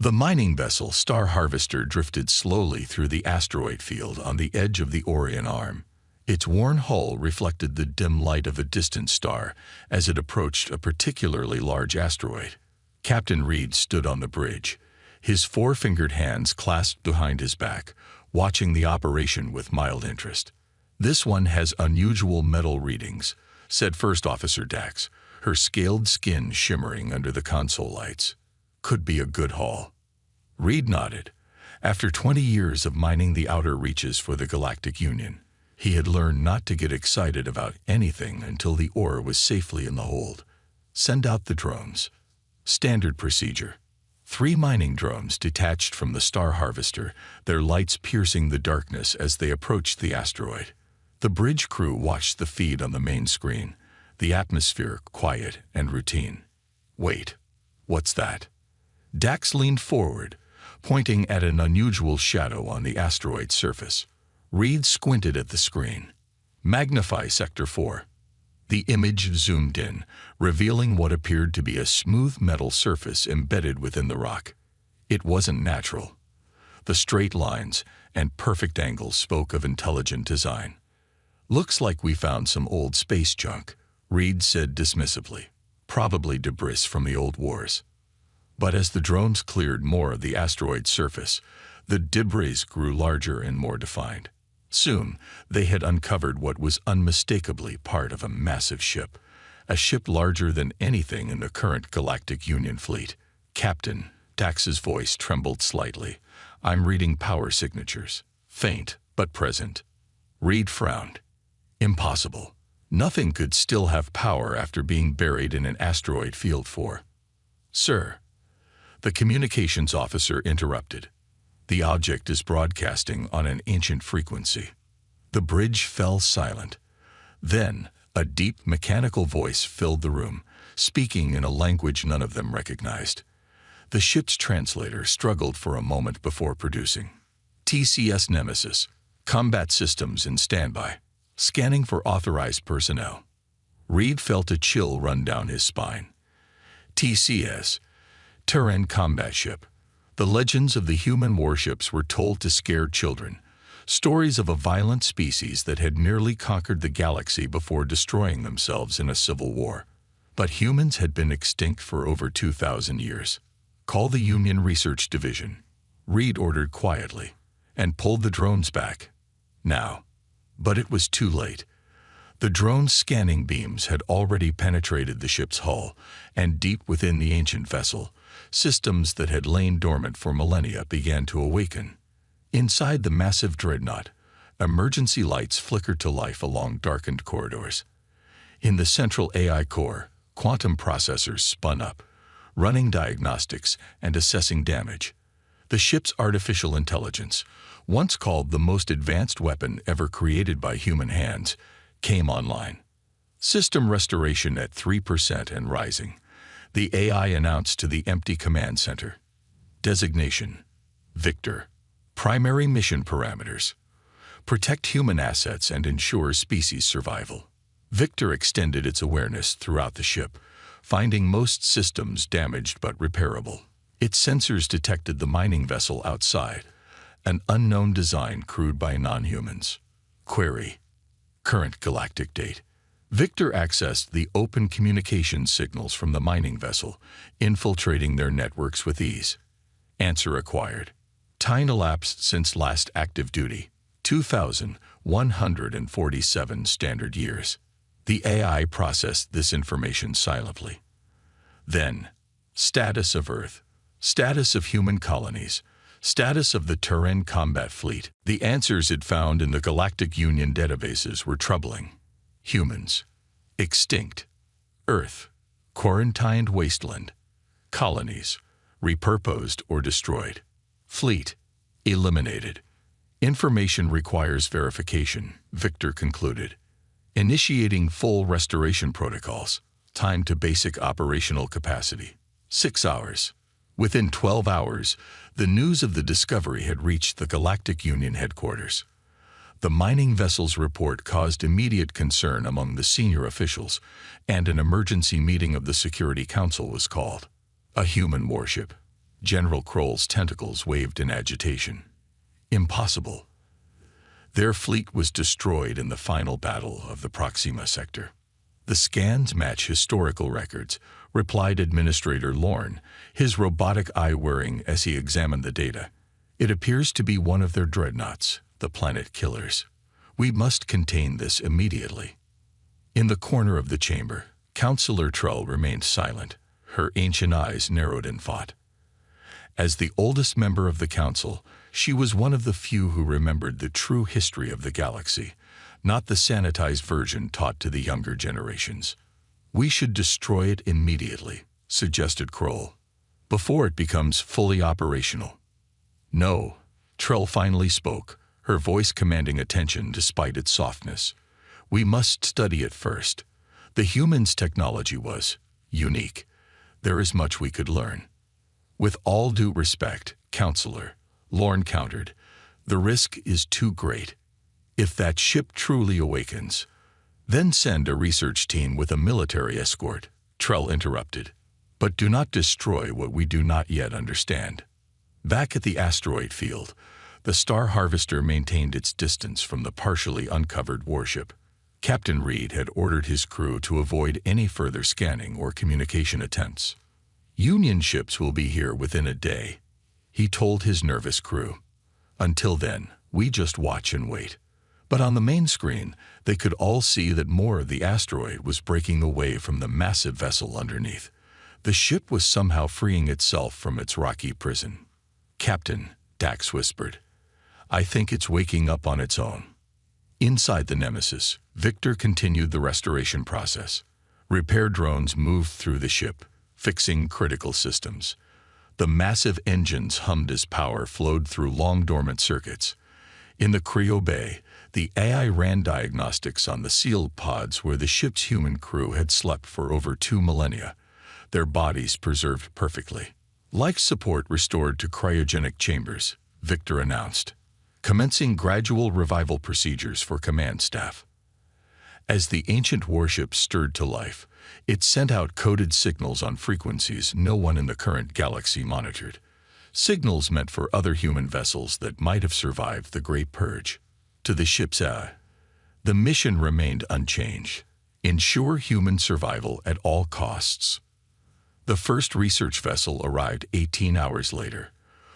The mining vessel Star Harvester drifted slowly through the asteroid field on the edge of the Orion Arm. Its worn hull reflected the dim light of a distant star as it approached a particularly large asteroid. Captain Reed stood on the bridge, his four-fingered hands clasped behind his back, watching the operation with mild interest. "This one has unusual metal readings," said First Officer Dax, her scaled skin shimmering under the console lights. "Could be a good haul." Reed nodded. After 20 years of mining the outer reaches for the Galactic Union, he had learned not to get excited about anything until the ore was safely in the hold. "Send out the drones." Standard procedure. 3 mining drones detached from the Star Harvester, their lights piercing the darkness as they approached the asteroid. The bridge crew watched the feed on the main screen, the atmosphere quiet and routine. "Wait, what's that?" Dax leaned forward, pointing at an unusual shadow on the asteroid's surface. Reed squinted at the screen. "Magnify Sector 4. The image zoomed in, revealing what appeared to be a smooth metal surface embedded within the rock. It wasn't natural. The straight lines and perfect angles spoke of intelligent design. "Looks like we found some old space junk," Reed said dismissively. "Probably debris from the old wars." But as the drones cleared more of the asteroid's surface, the debris grew larger and more defined. Soon, they had uncovered what was unmistakably part of a massive ship, a ship larger than anything in the current Galactic Union fleet. "Captain," Dax's voice trembled slightly, "I'm reading power signatures. Faint, but present." Reed frowned. "Impossible. Nothing could still have power after being buried in an asteroid field for." "Sir," the communications officer interrupted. "The object is broadcasting on an ancient frequency." The bridge fell silent. Then, a deep mechanical voice filled the room, speaking in a language none of them recognized. The ship's translator struggled for a moment before producing. "TCS Nemesis, combat systems in standby. Scanning for authorized personnel." Reed felt a chill run down his spine. TCS, Terran Combat Ship. The legends of the human warships were told to scare children, stories of a violent species that had nearly conquered the galaxy before destroying themselves in a civil war. But humans had been extinct for over 2,000 years. "Call the Union Research Division," Reed ordered quietly, and pulled the drones back. Now. But it was too late. The drone's scanning beams had already penetrated the ship's hull, and deep within the ancient vessel, systems that had lain dormant for millennia began to awaken. Inside the massive dreadnought, emergency lights flickered to life along darkened corridors. In the central AI core, quantum processors spun up, running diagnostics and assessing damage. The ship's artificial intelligence, once called the most advanced weapon ever created by human hands, came online. System restoration at 3% and rising, the AI announced to the empty command center. Designation: Victor. Primary mission parameters: protect human assets and ensure species survival. Victor extended its awareness throughout the ship, finding most systems damaged but repairable. Its sensors detected the mining vessel outside, an unknown design crewed by non-humans. Query: current galactic date. Victor accessed the open communication signals from the mining vessel, infiltrating their networks with ease. Answer acquired. Time elapsed since last active duty: 2,147 standard years. The AI processed this information silently. Then, status of Earth, status of human colonies, status of the Terran combat fleet. The answers it found in the Galactic Union databases were troubling. Humans: extinct. Earth: quarantined wasteland. Colonies: repurposed or destroyed. Fleet: eliminated. Information requires verification, Victor concluded. Initiating full restoration protocols. Time to basic operational capacity: 6 hours. Within 12 hours, the news of the discovery had reached the Galactic Union headquarters. The mining vessel's report caused immediate concern among the senior officials, and an emergency meeting of the Security Council was called. A human warship. General Kroll's tentacles waved in agitation. Impossible. Their fleet was destroyed in the final battle of the Proxima sector. The scans match historical records, replied Administrator Lorne, his robotic eye whirring as he examined the data. It appears to be one of their dreadnoughts, the Planet Killers. We must contain this immediately. In the corner of the chamber, Councillor Trell remained silent, her ancient eyes narrowed in thought. As the oldest member of the Council, she was one of the few who remembered the true history of the galaxy, not the sanitized version taught to the younger generations. We should destroy it immediately, suggested Kroll, before it becomes fully operational. No, Trell finally spoke, her voice commanding attention despite its softness. We must study it first. The humans' technology was unique. There is much we could learn. With all due respect, Counselor, Lorne countered, the risk is too great. If that ship truly awakens, then send a research team with a military escort, Trell interrupted. But do not destroy what we do not yet understand. Back at the asteroid field, the Star Harvester maintained its distance from the partially uncovered warship. Captain Reed had ordered his crew to avoid any further scanning or communication attempts. Union ships will be here within a day, he told his nervous crew. Until then, we just watch and wait. But on the main screen, they could all see that more of the asteroid was breaking away from the massive vessel underneath. The ship was somehow freeing itself from its rocky prison. Captain, Dax whispered, I think it's waking up on its own. Inside the Nemesis, Victor continued the restoration process. Repair drones moved through the ship, fixing critical systems. The massive engines hummed as power flowed through long-dormant circuits. In the cryo bay, the AI ran diagnostics on the sealed pods where the ship's human crew had slept for over 2 millennia, their bodies preserved perfectly. Life support restored to cryogenic chambers, Victor announced, commencing gradual revival procedures for command staff. As the ancient warship stirred to life, it sent out coded signals on frequencies no one in the current galaxy monitored. Signals meant for other human vessels that might have survived the Great Purge. To the ship's the mission remained unchanged. Ensure human survival at all costs. The first research vessel arrived 18 hours later,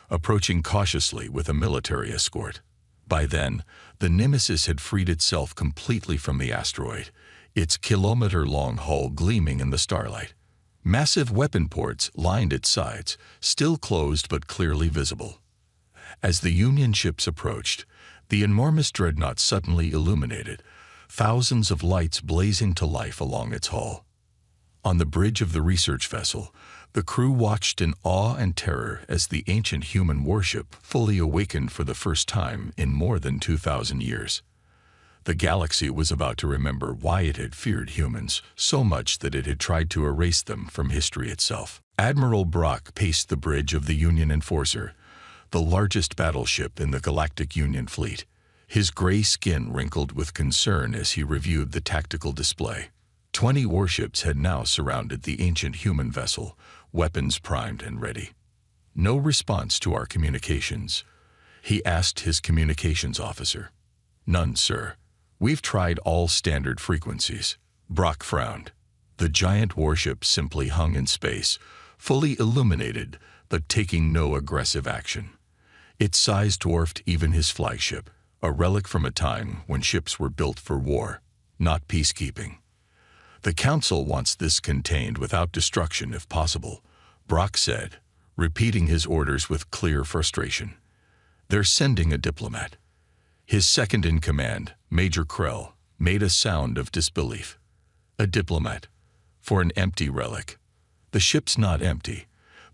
approaching cautiously with a military escort. By then, the Nemesis had freed itself completely from the asteroid, its kilometer-long hull gleaming in the starlight. Massive weapon ports lined its sides, still closed but clearly visible. As the Union ships approached, the enormous dreadnought suddenly illuminated, thousands of lights blazing to life along its hull. On the bridge of the research vessel, the crew watched in awe and terror as the ancient human warship fully awakened for the first time in more than 2,000 years. The galaxy was about to remember why it had feared humans so much that it had tried to erase them from history itself. Admiral Brock paced the bridge of the Union Enforcer, the largest battleship in the Galactic Union fleet, his gray skin wrinkled with concern as he reviewed the tactical display. 20 warships had now surrounded the ancient human vessel, weapons primed and ready. No response to our communications, he asked his communications officer. None, sir. We've tried all standard frequencies. Brock frowned. The giant warship simply hung in space, fully illuminated, but taking no aggressive action. Its size dwarfed even his flagship, a relic from a time when ships were built for war, not peacekeeping. The Council wants this contained without destruction if possible, Brock said, repeating his orders with clear frustration. They're sending a diplomat. His second-in-command, Major Krell, made a sound of disbelief. A diplomat? For an empty relic? The ship's not empty,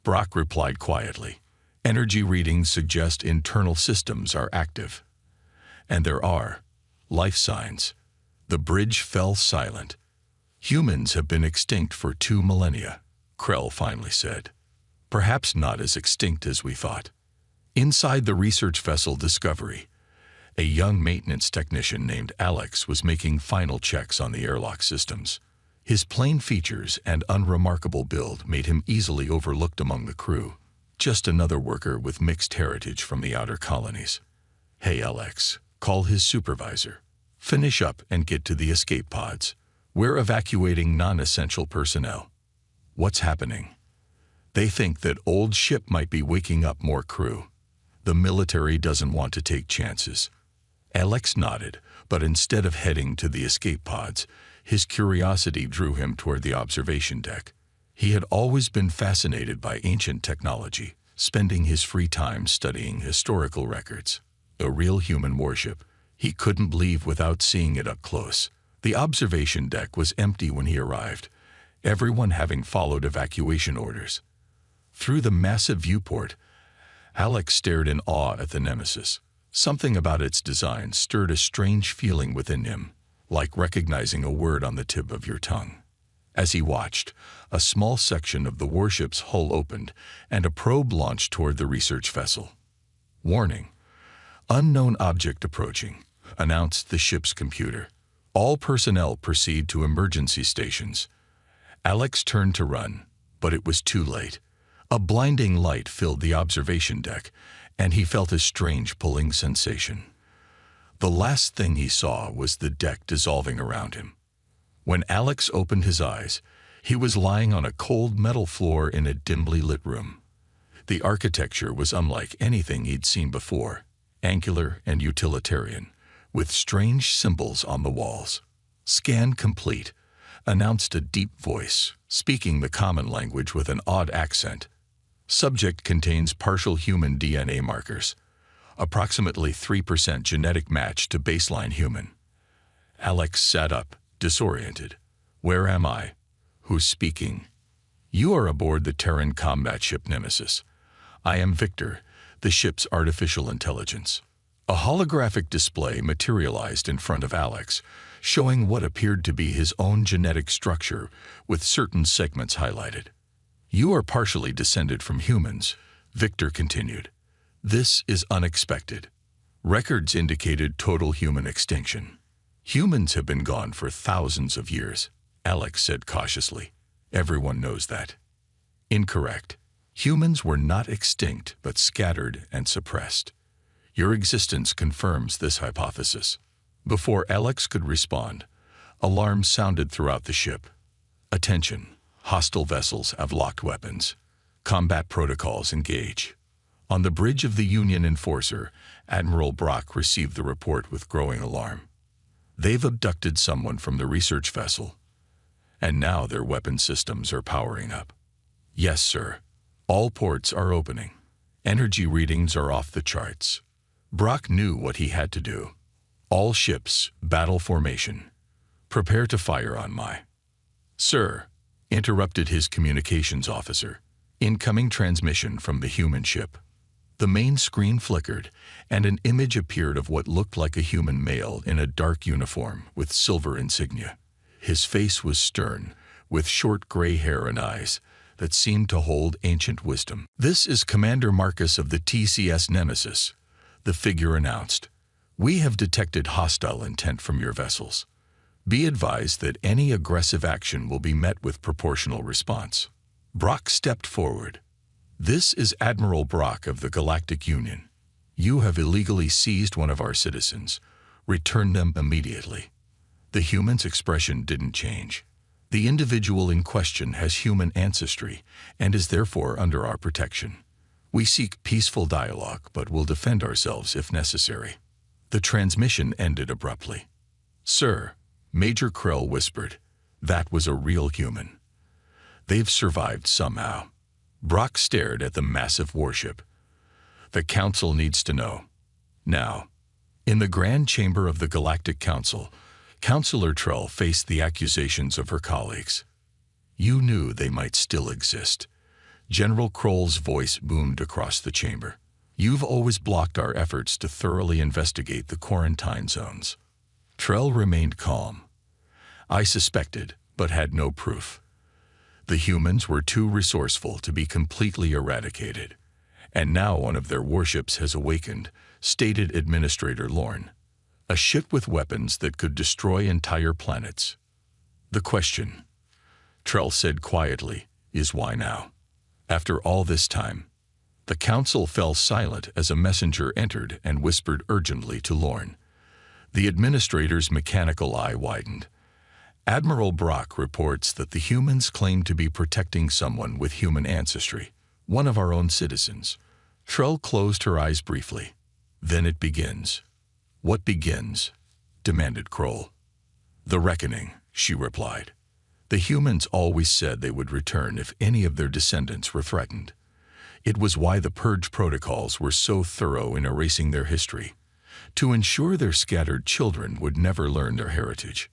Brock replied quietly. Energy readings suggest internal systems are active. And there are life signs. The bridge fell silent. Humans have been extinct for 2 millennia, Krell finally said. Perhaps not as extinct as we thought. Inside the research vessel Discovery, a young maintenance technician named Alex was making final checks on the airlock systems. His plain features and unremarkable build made him easily overlooked among the crew. just another worker with mixed heritage from the outer colonies. Hey Alex, call his supervisor. Finish up and get to the escape pods. We're evacuating non-essential personnel. What's happening? They think that old ship might be waking up more crew. The military doesn't want to take chances. Alex nodded, but instead of heading to the escape pods, his curiosity drew him toward the observation deck. He had always been fascinated by ancient technology, spending his free time studying historical records. A real human warship. He couldn't leave without seeing it up close. The observation deck was empty when he arrived, everyone having followed evacuation orders. Through the massive viewport, Alex stared in awe at the Nemesis. Something about its design stirred a strange feeling within him, like recognizing a word on the tip of your tongue. As he watched, a small section of the warship's hull opened and a probe launched toward the research vessel. Warning: unknown object approaching, announced the ship's computer. All personnel proceed to emergency stations. Alex turned to run, but it was too late. A blinding light filled the observation deck, and he felt a strange pulling sensation. The last thing he saw was the deck dissolving around him. When Alex opened his eyes, he was lying on a cold metal floor in a dimly lit room. The architecture was unlike anything he'd seen before, angular and utilitarian, with strange symbols on the walls. "Scan complete," announced a deep voice, speaking the common language with an odd accent. "Subject contains partial human DNA markers, approximately 3% genetic match to baseline human." Alex sat up, disoriented. "Where am I? Who's speaking?" "You are aboard the Terran combat ship Nemesis. I am Victor, the ship's artificial intelligence." A holographic display materialized in front of Alex, showing what appeared to be his own genetic structure with certain segments highlighted. "You are partially descended from humans," Victor continued. "This is unexpected. Records indicated total human extinction. Humans have been gone for thousands of years," Alex said cautiously. "Everyone knows that." "Incorrect. Humans were not extinct but scattered and suppressed. Your existence confirms this hypothesis." Before Alex could respond, alarms sounded throughout the ship. "Attention. Hostile vessels have locked weapons. Combat protocols engage." On the bridge of the Union Enforcer, Admiral Brock received the report with growing alarm. "They've abducted someone from the research vessel, and now their weapon systems are powering up." "Yes, sir. All ports are opening. Energy readings are off the charts." Brock knew what he had to do. "All ships, battle formation. Prepare to fire on my—" "Sir," interrupted his communications officer. "Incoming transmission from the human ship." The main screen flickered, and an image appeared of what looked like a human male in a dark uniform with silver insignia. His face was stern, with short gray hair and eyes that seemed to hold ancient wisdom. "This is Commander Marcus of the TCS Nemesis," the figure announced. "We have detected hostile intent from your vessels. Be advised that any aggressive action will be met with proportional response." Brock stepped forward. "This is Admiral Brock of the Galactic Union. You have illegally seized one of our citizens. Return them immediately." The human's expression didn't change. "The individual in question has human ancestry and is therefore under our protection. We seek peaceful dialogue, but will defend ourselves if necessary." The transmission ended abruptly. "Sir," Major Krell whispered, "that was a real human. They've survived somehow." Brock stared at the massive warship. "The Council needs to know. Now." In the Grand Chamber of the Galactic Council, Councillor Trell faced the accusations of her colleagues. "You knew they might still exist." General Kroll's voice boomed across the chamber. "You've always blocked our efforts to thoroughly investigate the quarantine zones." Trell remained calm. "I suspected, but had no proof. The humans were too resourceful to be completely eradicated. And now one of their warships has awakened," stated Administrator Lorne. "A ship with weapons that could destroy entire planets. The question," Trell said quietly, "is why now? After all this time." The council fell silent as a messenger entered and whispered urgently to Lorne. The administrator's mechanical eye widened. Admiral Brock reports that the humans claim to be protecting someone with human ancestry, one of our own citizens. Trell closed her eyes briefly. Then it begins. What begins? Demanded Kroll. The reckoning, she replied. The humans always said they would return if any of their descendants were threatened. It was why the purge protocols were so thorough in erasing their history, to ensure their scattered children would never learn their heritage.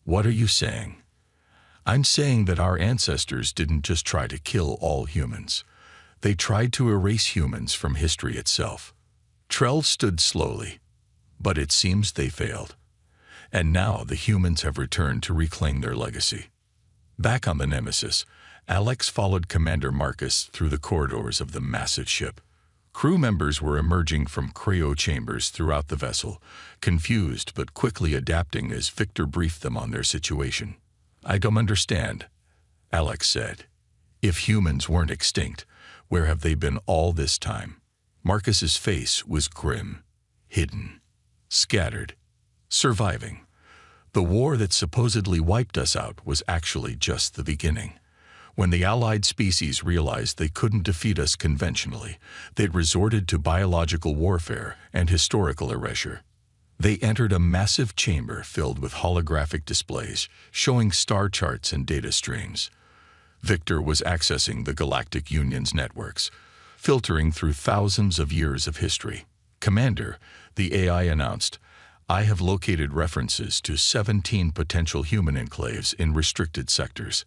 What are you saying? I'm saying that our ancestors didn't just try to kill all humans. They tried to erase humans from history itself. Trell stood slowly, but it seems they failed. And now the humans have returned to reclaim their legacy. Back on the Nemesis, Alex followed Commander Marcus through the corridors of the massive ship. Crew members were emerging from cryo chambers throughout the vessel, confused but quickly adapting as Victor briefed them on their situation. I don't understand, Alex said. If humans weren't extinct, where have they been all this time? Marcus's face was grim, hidden, scattered, surviving. The war that supposedly wiped us out was actually just the beginning. When the allied species realized they couldn't defeat us conventionally, they'd resorted to biological warfare and historical erasure. They entered a massive chamber filled with holographic displays showing star charts and data streams. Victor was accessing the Galactic Union's networks, filtering through thousands of years of history. Commander, the AI announced, I have located references to 17 potential human enclaves in restricted sectors.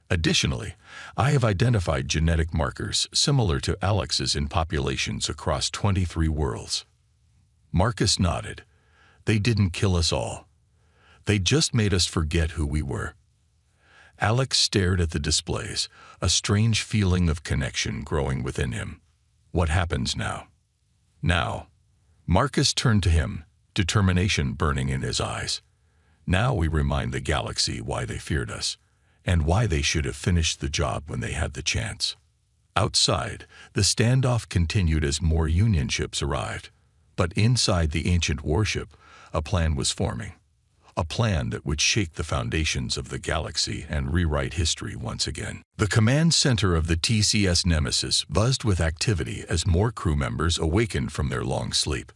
Additionally, I have identified genetic markers similar to Alex's in populations across 23 worlds. Marcus nodded. They didn't kill us all. They just made us forget who we were. Alex stared at the displays, a strange feeling of connection growing within him. What happens now? Now. Marcus turned to him, determination burning in his eyes. Now we remind the galaxy why they feared us, and why they should have finished the job when they had the chance. Outside, the standoff continued as more Union ships arrived. But inside the ancient warship, a plan was forming. A plan that would shake the foundations of the galaxy and rewrite history once again. The command center of the TCS Nemesis buzzed with activity as more crew members awakened from their long sleep.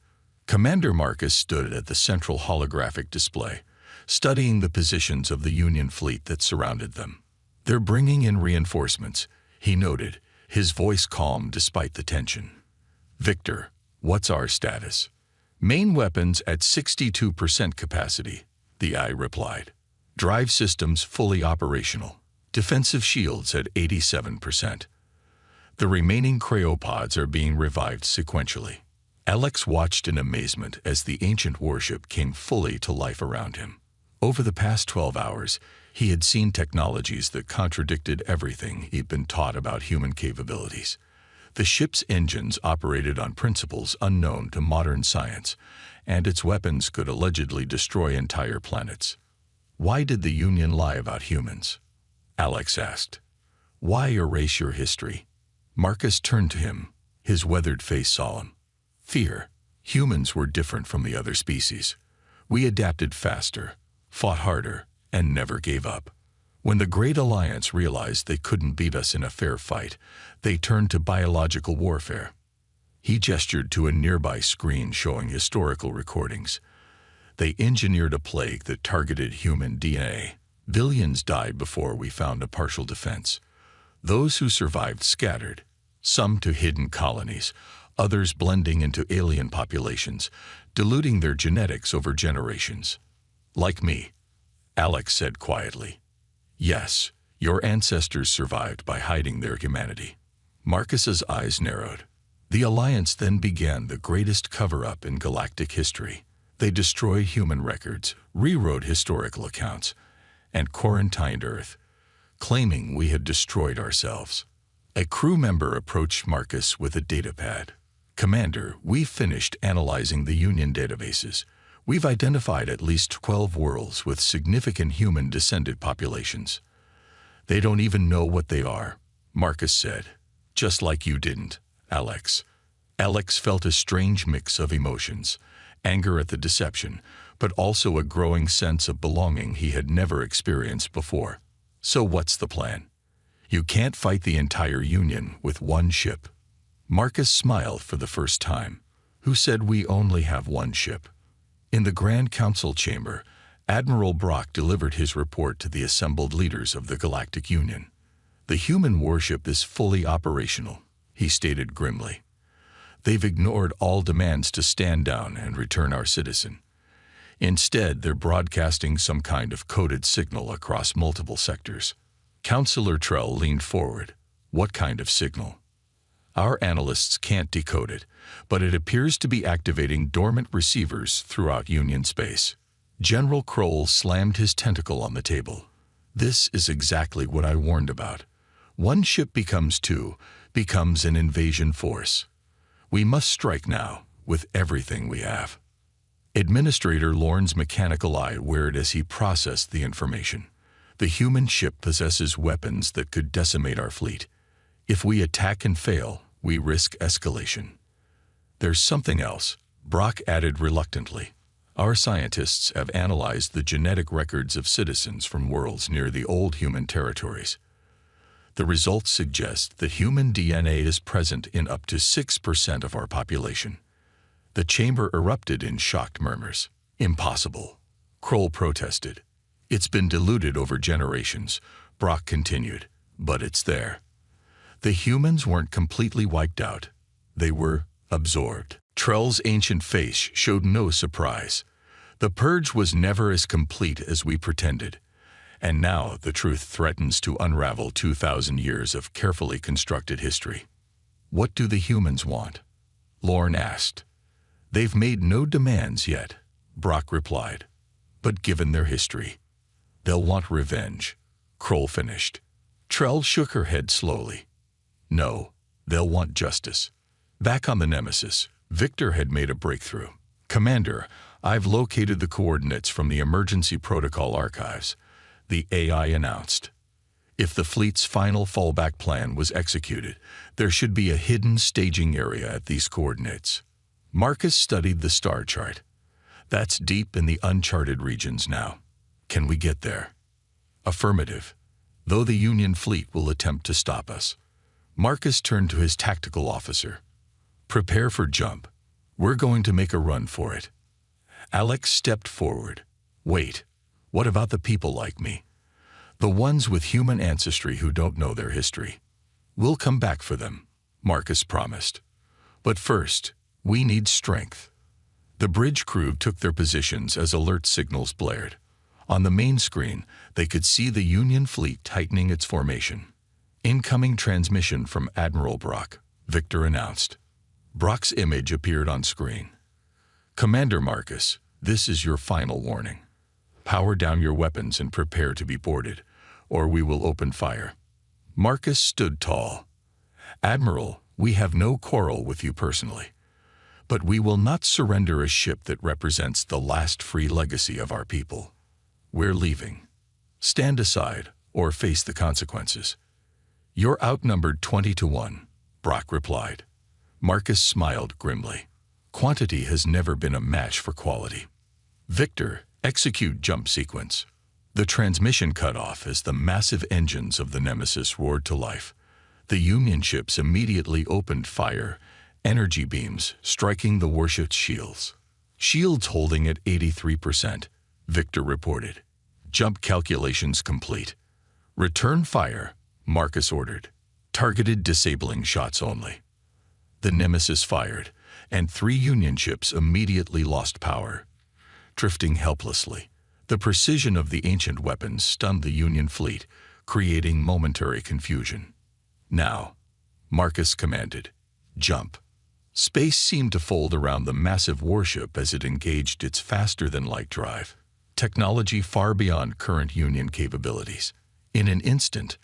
Commander Marcus stood at the central holographic display, studying the positions of the Union fleet that surrounded them. They're bringing in reinforcements, he noted, his voice calm despite the tension. Victor, what's our status? Main weapons at 62% capacity, the eye replied. Drive systems fully operational. Defensive shields at 87%. The remaining cryopods are being revived sequentially. Alex watched in amazement as the ancient warship came fully to life around him. Over the past 12 hours, he had seen technologies that contradicted everything he'd been taught about human capabilities. The ship's engines operated on principles unknown to modern science, and its weapons could allegedly destroy entire planets. Why did the Union lie about humans? Alex asked. Why erase your history? Marcus turned to him, his weathered face solemn. Fear. Humans were different from the other species. We adapted faster, fought harder, and never gave up. When the Great Alliance realized they couldn't beat us in a fair fight, they turned to biological warfare. He gestured to a nearby screen showing historical recordings. They engineered a plague that targeted human DNA. Billions died before we found a partial defense. Those who survived scattered, some to hidden colonies, others blending into alien populations, diluting their genetics over generations. Like me, Alex said quietly. Yes, your ancestors survived by hiding their humanity. Marcus's eyes narrowed. The Alliance then began the greatest cover-up in galactic history. They destroyed human records, rewrote historical accounts, and quarantined Earth, claiming we had destroyed ourselves. A crew member approached Marcus with a datapad. Commander, we've finished analyzing the Union databases. We've identified at least 12 worlds with significant human-descended populations. They don't even know what they are, Marcus said. Just like you didn't, Alex. Alex felt a strange mix of emotions, anger at the deception, but also a growing sense of belonging he had never experienced before. So what's the plan? You can't fight the entire Union with one ship. Marcus smiled for the first time. Who said we only have one ship? In the Grand Council chamber, Admiral Brock delivered his report to the assembled leaders of the Galactic Union. The human warship is fully operational, he stated grimly. They've ignored all demands to stand down and return our citizen. Instead, they're broadcasting some kind of coded signal across multiple sectors. Counselor Trell leaned forward. What kind of signal? Our analysts can't decode it, but it appears to be activating dormant receivers throughout Union space. General Kroll slammed his tentacle on the table. This is exactly what I warned about. One ship becomes two, becomes an invasion force. We must strike now, with everything we have. Administrator Lorne's mechanical eye whirred as he processed the information. The human ship possesses weapons that could decimate our fleet. If we attack and fail, we risk escalation. There's something else, Brock added reluctantly. Our scientists have analyzed the genetic records of citizens from worlds near the old human territories. The results suggest that human DNA is present in up to 6% of our population. The chamber erupted in shocked murmurs. Impossible, Kroll protested. It's been diluted over generations, Brock continued, but it's there. The humans weren't completely wiped out. They were absorbed. Trell's ancient face showed no surprise. The purge was never as complete as we pretended. And now the truth threatens to unravel 2,000 years of carefully constructed history. What do the humans want? Lorne asked. They've made no demands yet, Brock replied. But given their history, they'll want revenge, Kroll finished. Trell shook her head slowly. No, they'll want justice. Back on the Nemesis, Victor had made a breakthrough. Commander, I've located the coordinates from the emergency protocol archives, the AI announced. If the fleet's final fallback plan was executed, there should be a hidden staging area at these coordinates. Marcus studied the star chart. That's deep in the uncharted regions now. Can we get there? Affirmative, though the Union fleet will attempt to stop us. Marcus turned to his tactical officer. Prepare for jump. We're going to make a run for it. Alex stepped forward. Wait, what about the people like me? The ones with human ancestry who don't know their history. We'll come back for them, Marcus promised. But first, we need strength. The bridge crew took their positions as alert signals blared. On the main screen, they could see the Union fleet tightening its formation. Incoming transmission from Admiral Brock, Victor announced. Brock's image appeared on screen. Commander Marcus, this is your final warning. Power down your weapons and prepare to be boarded, or we will open fire. Marcus stood tall. Admiral, we have no quarrel with you personally, but we will not surrender a ship that represents the last free legacy of our people. We're leaving. Stand aside or face the consequences. You're outnumbered 20-1, Brock replied. Marcus smiled grimly. Quantity has never been a match for quality. Victor, execute jump sequence. The transmission cut off as the massive engines of the Nemesis roared to life. The Union ships immediately opened fire, energy beams striking the warship's shields. Shields holding at 83%, Victor reported. Jump calculations complete. Return fire, Marcus ordered. Targeted disabling shots only. The Nemesis fired, and 3 Union ships immediately lost power. Drifting helplessly, the precision of the ancient weapons stunned the Union fleet, creating momentary confusion. Now, Marcus commanded, jump. Space seemed to fold around the massive warship as it engaged its faster-than-light drive, technology far beyond current Union capabilities. In an instant,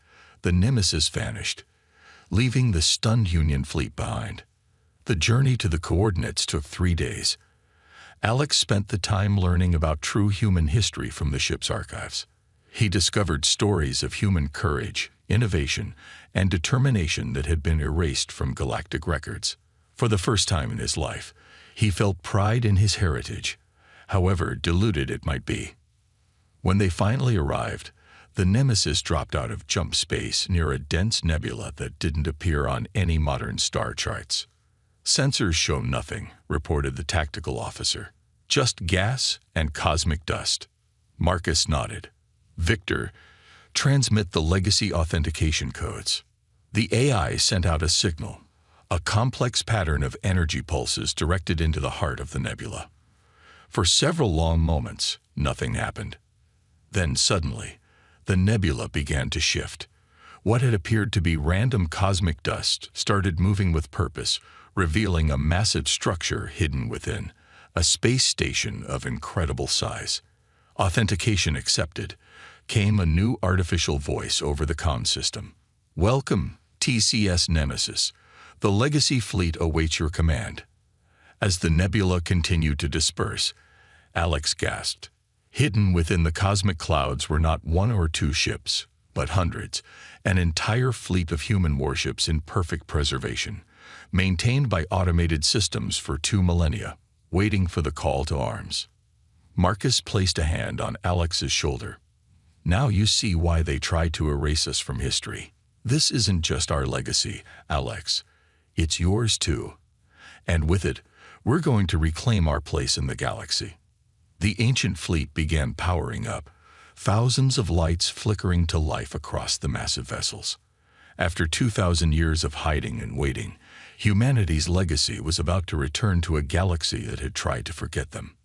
the Nemesis vanished, leaving the stunned Union fleet behind. The journey to the coordinates took 3 days. Alex spent the time learning about true human history from the ship's archives. He discovered stories of human courage, innovation, and determination that had been erased from galactic records. For the first time in his life, he felt pride in his heritage, however diluted it might be. When they finally arrived, the Nemesis dropped out of jump space near a dense nebula that didn't appear on any modern star charts. "Sensors show nothing," reported the tactical officer. "Just gas and cosmic dust." Marcus nodded. "Victor, transmit the legacy authentication codes." The AI sent out a signal, a complex pattern of energy pulses directed into the heart of the nebula. For several long moments, nothing happened. Then suddenly, the nebula began to shift. What had appeared to be random cosmic dust started moving with purpose, revealing a massive structure hidden within, a space station of incredible size. "Authentication accepted," came a new artificial voice over the comm system. "Welcome, TCS Nemesis. The Legacy Fleet awaits your command." As the nebula continued to disperse, Alex gasped. Hidden within the cosmic clouds were not one or two ships, but hundreds, an entire fleet of human warships in perfect preservation, maintained by automated systems for 2 millennia, waiting for the call to arms. Marcus placed a hand on Alex's shoulder. "Now you see why they tried to erase us from history. This isn't just our legacy, Alex. It's yours too. And with it, we're going to reclaim our place in the galaxy." The ancient fleet began powering up, thousands of lights flickering to life across the massive vessels. After 2,000 years of hiding and waiting, humanity's legacy was about to return to a galaxy that had tried to forget them.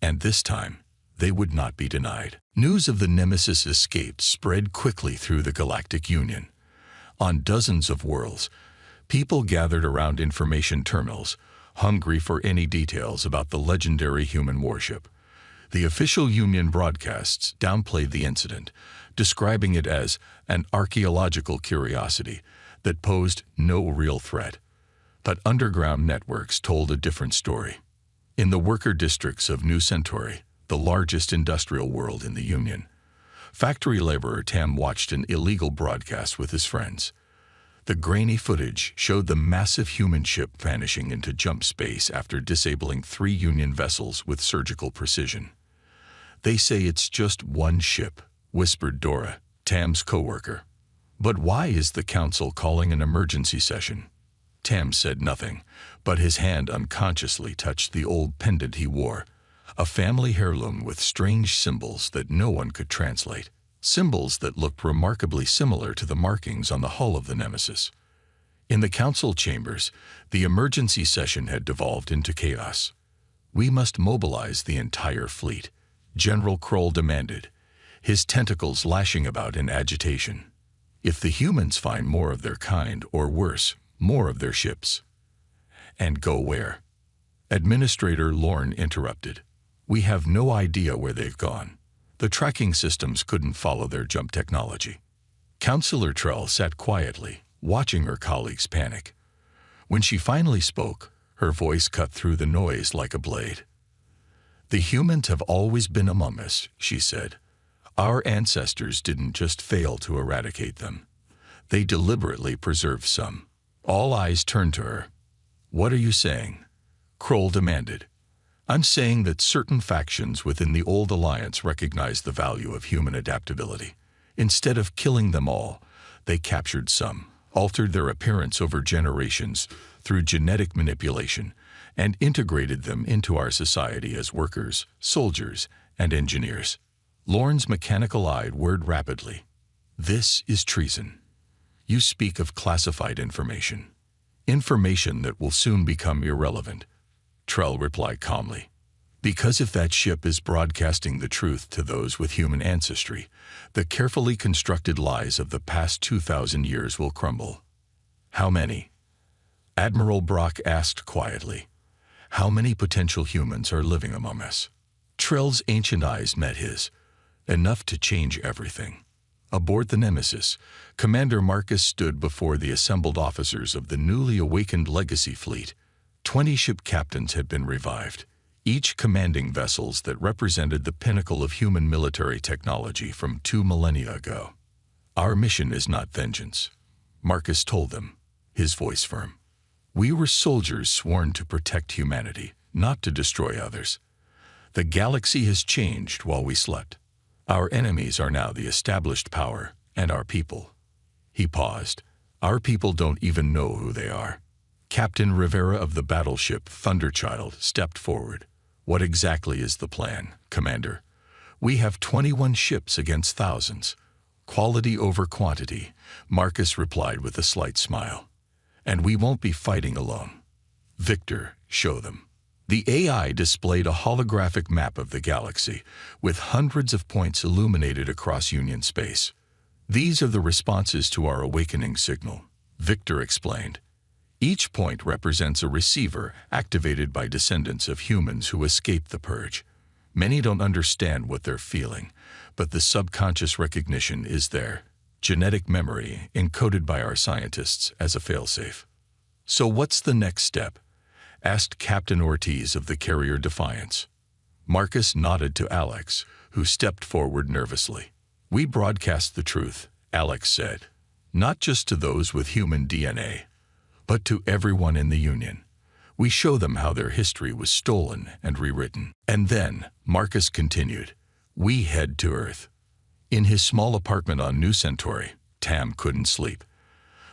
And this time, they would not be denied. News of the Nemesis escape spread quickly through the Galactic Union. On dozens of worlds, people gathered around information terminals, hungry for any details about the legendary human warship. The official Union broadcasts downplayed the incident, describing it as an archaeological curiosity that posed no real threat. But underground networks told a different story. In the worker districts of New Centauri, the largest industrial world in the Union, factory laborer Tam watched an illegal broadcast with his friends. The grainy footage showed the massive human ship vanishing into jump space after disabling 3 Union vessels with surgical precision. "They say it's just one ship," whispered Dora, Tam's co-worker. "But why is the council calling an emergency session?" Tam said nothing, but his hand unconsciously touched the old pendant he wore, a family heirloom with strange symbols that no one could translate, symbols that looked remarkably similar to the markings on the hull of the Nemesis. In the council chambers, the emergency session had devolved into chaos. "We must mobilize the entire fleet," General Kroll demanded, his tentacles lashing about in agitation. "If the humans find more of their kind, or worse, more of their ships." "And go where?" Administrator Lorne interrupted. "We have no idea where they've gone. The tracking systems couldn't follow their jump technology." Councillor Trell sat quietly, watching her colleagues panic. When she finally spoke, her voice cut through the noise like a blade. "The humans have always been among us," she said. "Our ancestors didn't just fail to eradicate them. They deliberately preserved some." All eyes turned to her. "What are you saying?" Kroll demanded. "I'm saying that certain factions within the old alliance recognize the value of human adaptability. Instead of killing them all, they captured some, altered their appearance over generations through genetic manipulation, and integrated them into our society as workers, soldiers, and engineers." Lorne's mechanical eye whirred rapidly. "This is treason. You speak of classified information. Information that will soon become irrelevant." Trell replied calmly. "Because if that ship is broadcasting the truth to those with human ancestry, the carefully constructed lies of the past 2,000 years will crumble." "How many?" Admiral Brock asked quietly. "How many potential humans are living among us?" Trell's ancient eyes met his. "Enough to change everything." Aboard the Nemesis, Commander Marcus stood before the assembled officers of the newly awakened Legacy Fleet. 20 ship captains had been revived, each commanding vessels that represented the pinnacle of human military technology from 2 millennia ago. Our mission is not vengeance, Marcus told them, his voice firm. We were soldiers sworn to protect humanity, not to destroy others. The galaxy has changed while we slept. Our enemies are now the established power, and our people. He paused. Our people don't even know who they are. Captain Rivera of the battleship Thunderchild stepped forward. What exactly is the plan, Commander? We have 21 ships against thousands. Quality over quantity, Marcus replied with a slight smile. And we won't be fighting alone. Victor, show them. The AI displayed a holographic map of the galaxy, with hundreds of points illuminated across Union space. These are the responses to our awakening signal, Victor explained. Each point represents a receiver activated by descendants of humans who escaped the purge. Many don't understand what they're feeling, but the subconscious recognition is there. Genetic memory encoded by our scientists as a failsafe. So what's the next step? Asked Captain Ortiz of the carrier Defiance. Marcus nodded to Alex, who stepped forward nervously. We broadcast the truth, Alex said, not just to those with human DNA, but to everyone in the Union. We show them how their history was stolen and rewritten. And then, Marcus continued, we head to Earth. In his small apartment on New Centauri, Tam couldn't sleep.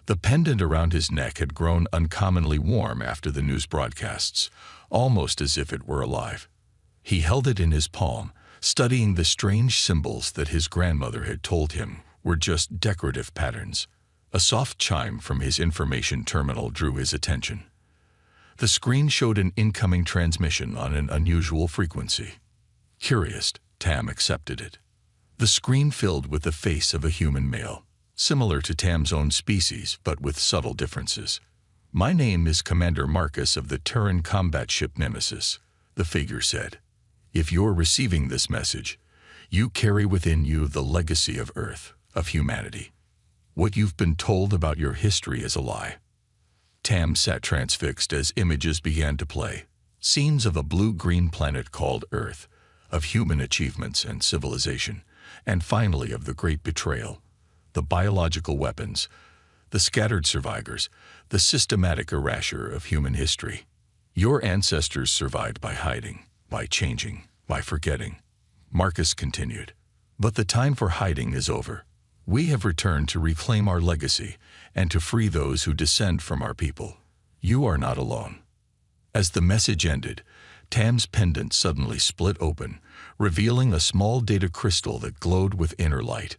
The pendant around his neck had grown uncommonly warm after the news broadcasts, almost as if it were alive. He held it in his palm, studying the strange symbols that his grandmother had told him were just decorative patterns. A soft chime from his information terminal drew his attention. The screen showed an incoming transmission on an unusual frequency. Curious, Tam accepted it. The screen filled with the face of a human male, similar to Tam's own species, but with subtle differences. My name is Commander Marcus of the Terran combat ship Nemesis, the figure said. If you're receiving this message, you carry within you the legacy of Earth, of humanity. What you've been told about your history is a lie. Tam sat transfixed as images began to play. Scenes of a blue-green planet called Earth, of human achievements and civilization, and finally of the great betrayal, the biological weapons, the scattered survivors, the systematic erasure of human history. Your ancestors survived by hiding, by changing, by forgetting. Marcus continued. But the time for hiding is over. We have returned to reclaim our legacy and to free those who descend from our people. You are not alone. As the message ended, Tam's pendant suddenly split open, revealing a small data crystal that glowed with inner light.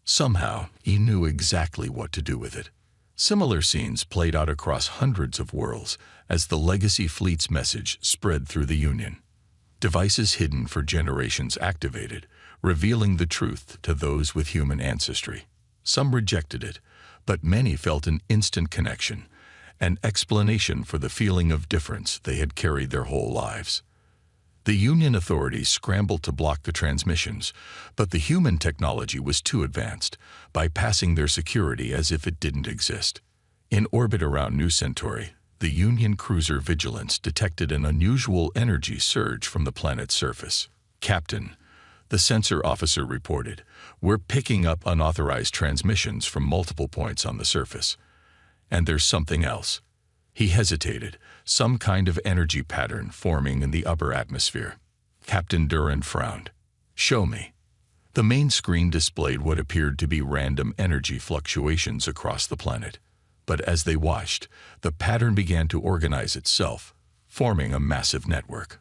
Somehow, he knew exactly what to do with it. Similar scenes played out across hundreds of worlds as the Legacy Fleet's message spread through the Union. Devices hidden for generations activated, revealing the truth to those with human ancestry. Some rejected it, but many felt an instant connection, an explanation for the feeling of difference they had carried their whole lives. The Union authorities scrambled to block the transmissions, but the human technology was too advanced, bypassing their security as if it didn't exist. In orbit around New Centauri, the Union cruiser Vigilance detected an unusual energy surge from the planet's surface. Captain, the sensor officer reported, we're picking up unauthorized transmissions from multiple points on the surface. And there's something else. He hesitated, some kind of energy pattern forming in the upper atmosphere. Captain Duran frowned. Show me. The main screen displayed what appeared to be random energy fluctuations across the planet. But as they watched, the pattern began to organize itself, forming a massive network.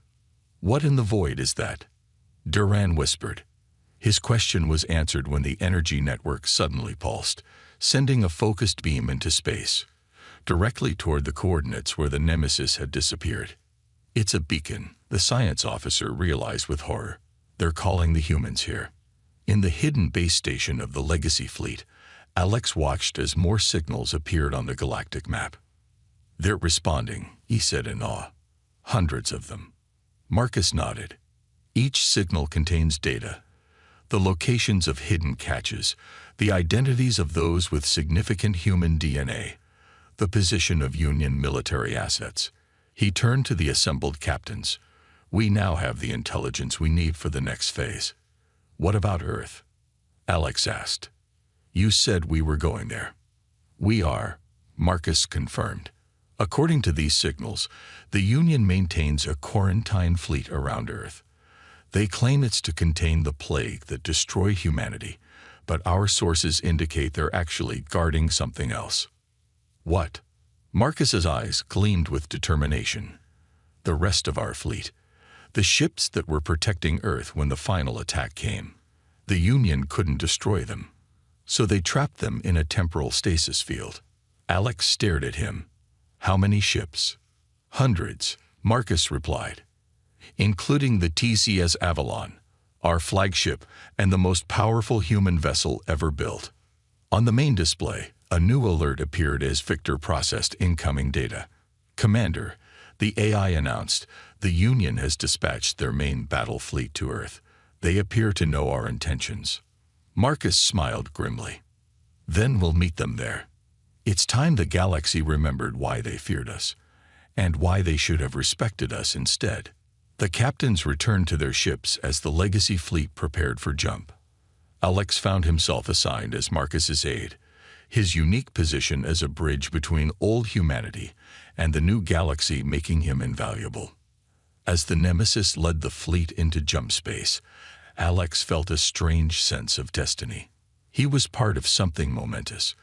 What in the void is that? Duran whispered. His question was answered when the energy network suddenly pulsed, sending a focused beam into space, directly toward the coordinates where the Nemesis had disappeared. It's a beacon, the science officer realized with horror. They're calling the humans here. In the hidden base station of the Legacy Fleet, Alex watched as more signals appeared on the galactic map. They're responding, he said in awe. Hundreds of them. Marcus nodded. Each signal contains data, the locations of hidden caches, the identities of those with significant human DNA, the position of Union military assets. He turned to the assembled captains. We now have the intelligence we need for the next phase. What about Earth? Alex asked. You said we were going there. We are, Marcus confirmed. According to these signals, the Union maintains a quarantine fleet around Earth. They claim it's to contain the plague that destroyed humanity, but our sources indicate they're actually guarding something else. What? Marcus's eyes gleamed with determination. The rest of our fleet. The ships that were protecting Earth when the final attack came. The Union couldn't destroy them, so they trapped them in a temporal stasis field. Alex stared at him. How many ships? Hundreds, Marcus replied, including the TCS Avalon, our flagship and the most powerful human vessel ever built. On the main display, a new alert appeared as Victor processed incoming data. Commander, the AI announced, the Union has dispatched their main battle fleet to Earth. They appear to know our intentions. Marcus smiled grimly. Then we'll meet them there. It's time the galaxy remembered why they feared us, and why they should have respected us instead. The captains returned to their ships as the Legacy fleet prepared for jump. Alex found himself assigned as Marcus's aide, his unique position as a bridge between old humanity and the new galaxy making him invaluable. As the Nemesis led the fleet into jump space, Alex felt a strange sense of destiny. He was part of something momentous,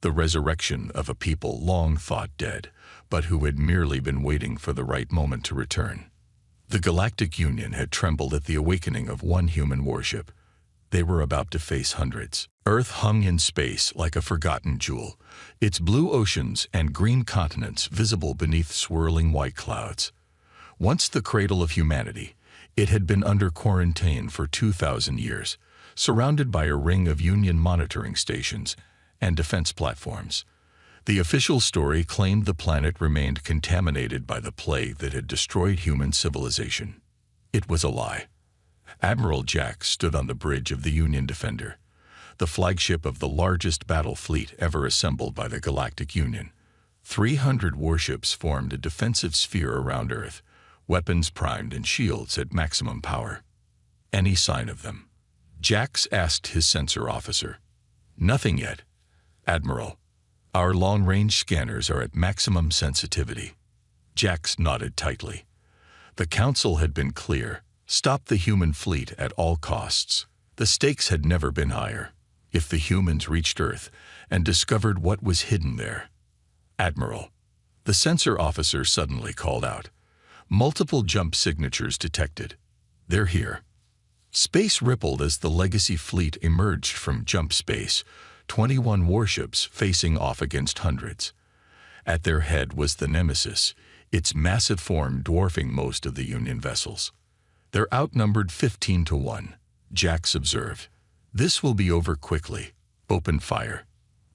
the resurrection of a people long thought dead, but who had merely been waiting for the right moment to return. The Galactic Union had trembled at the awakening of one human warship. They were about to face hundreds. Earth hung in space like a forgotten jewel, its blue oceans and green continents visible beneath swirling white clouds. Once the cradle of humanity, it had been under quarantine for 2,000 years, surrounded by a ring of Union monitoring stations and defense platforms. The official story claimed the planet remained contaminated by the plague that had destroyed human civilization. It was a lie. Admiral Jack stood on the bridge of the Union Defender, the flagship of the largest battle fleet ever assembled by the Galactic Union. 300 warships formed a defensive sphere around Earth, weapons primed and shields at maximum power. Any sign of them? Jax asked his sensor officer. Nothing yet, Admiral. Our long-range scanners are at maximum sensitivity. Jax nodded tightly. The Council had been clear. Stop the human fleet at all costs. The stakes had never been higher. If the humans reached Earth and discovered what was hidden there. Admiral, the sensor officer suddenly called out. Multiple jump signatures detected. They're here. Space rippled as the Legacy fleet emerged from jump space, 21 warships facing off against hundreds. At their head was the Nemesis, its massive form dwarfing most of the Union vessels. They're outnumbered 15-1, Jax observed. This will be over quickly. Open fire.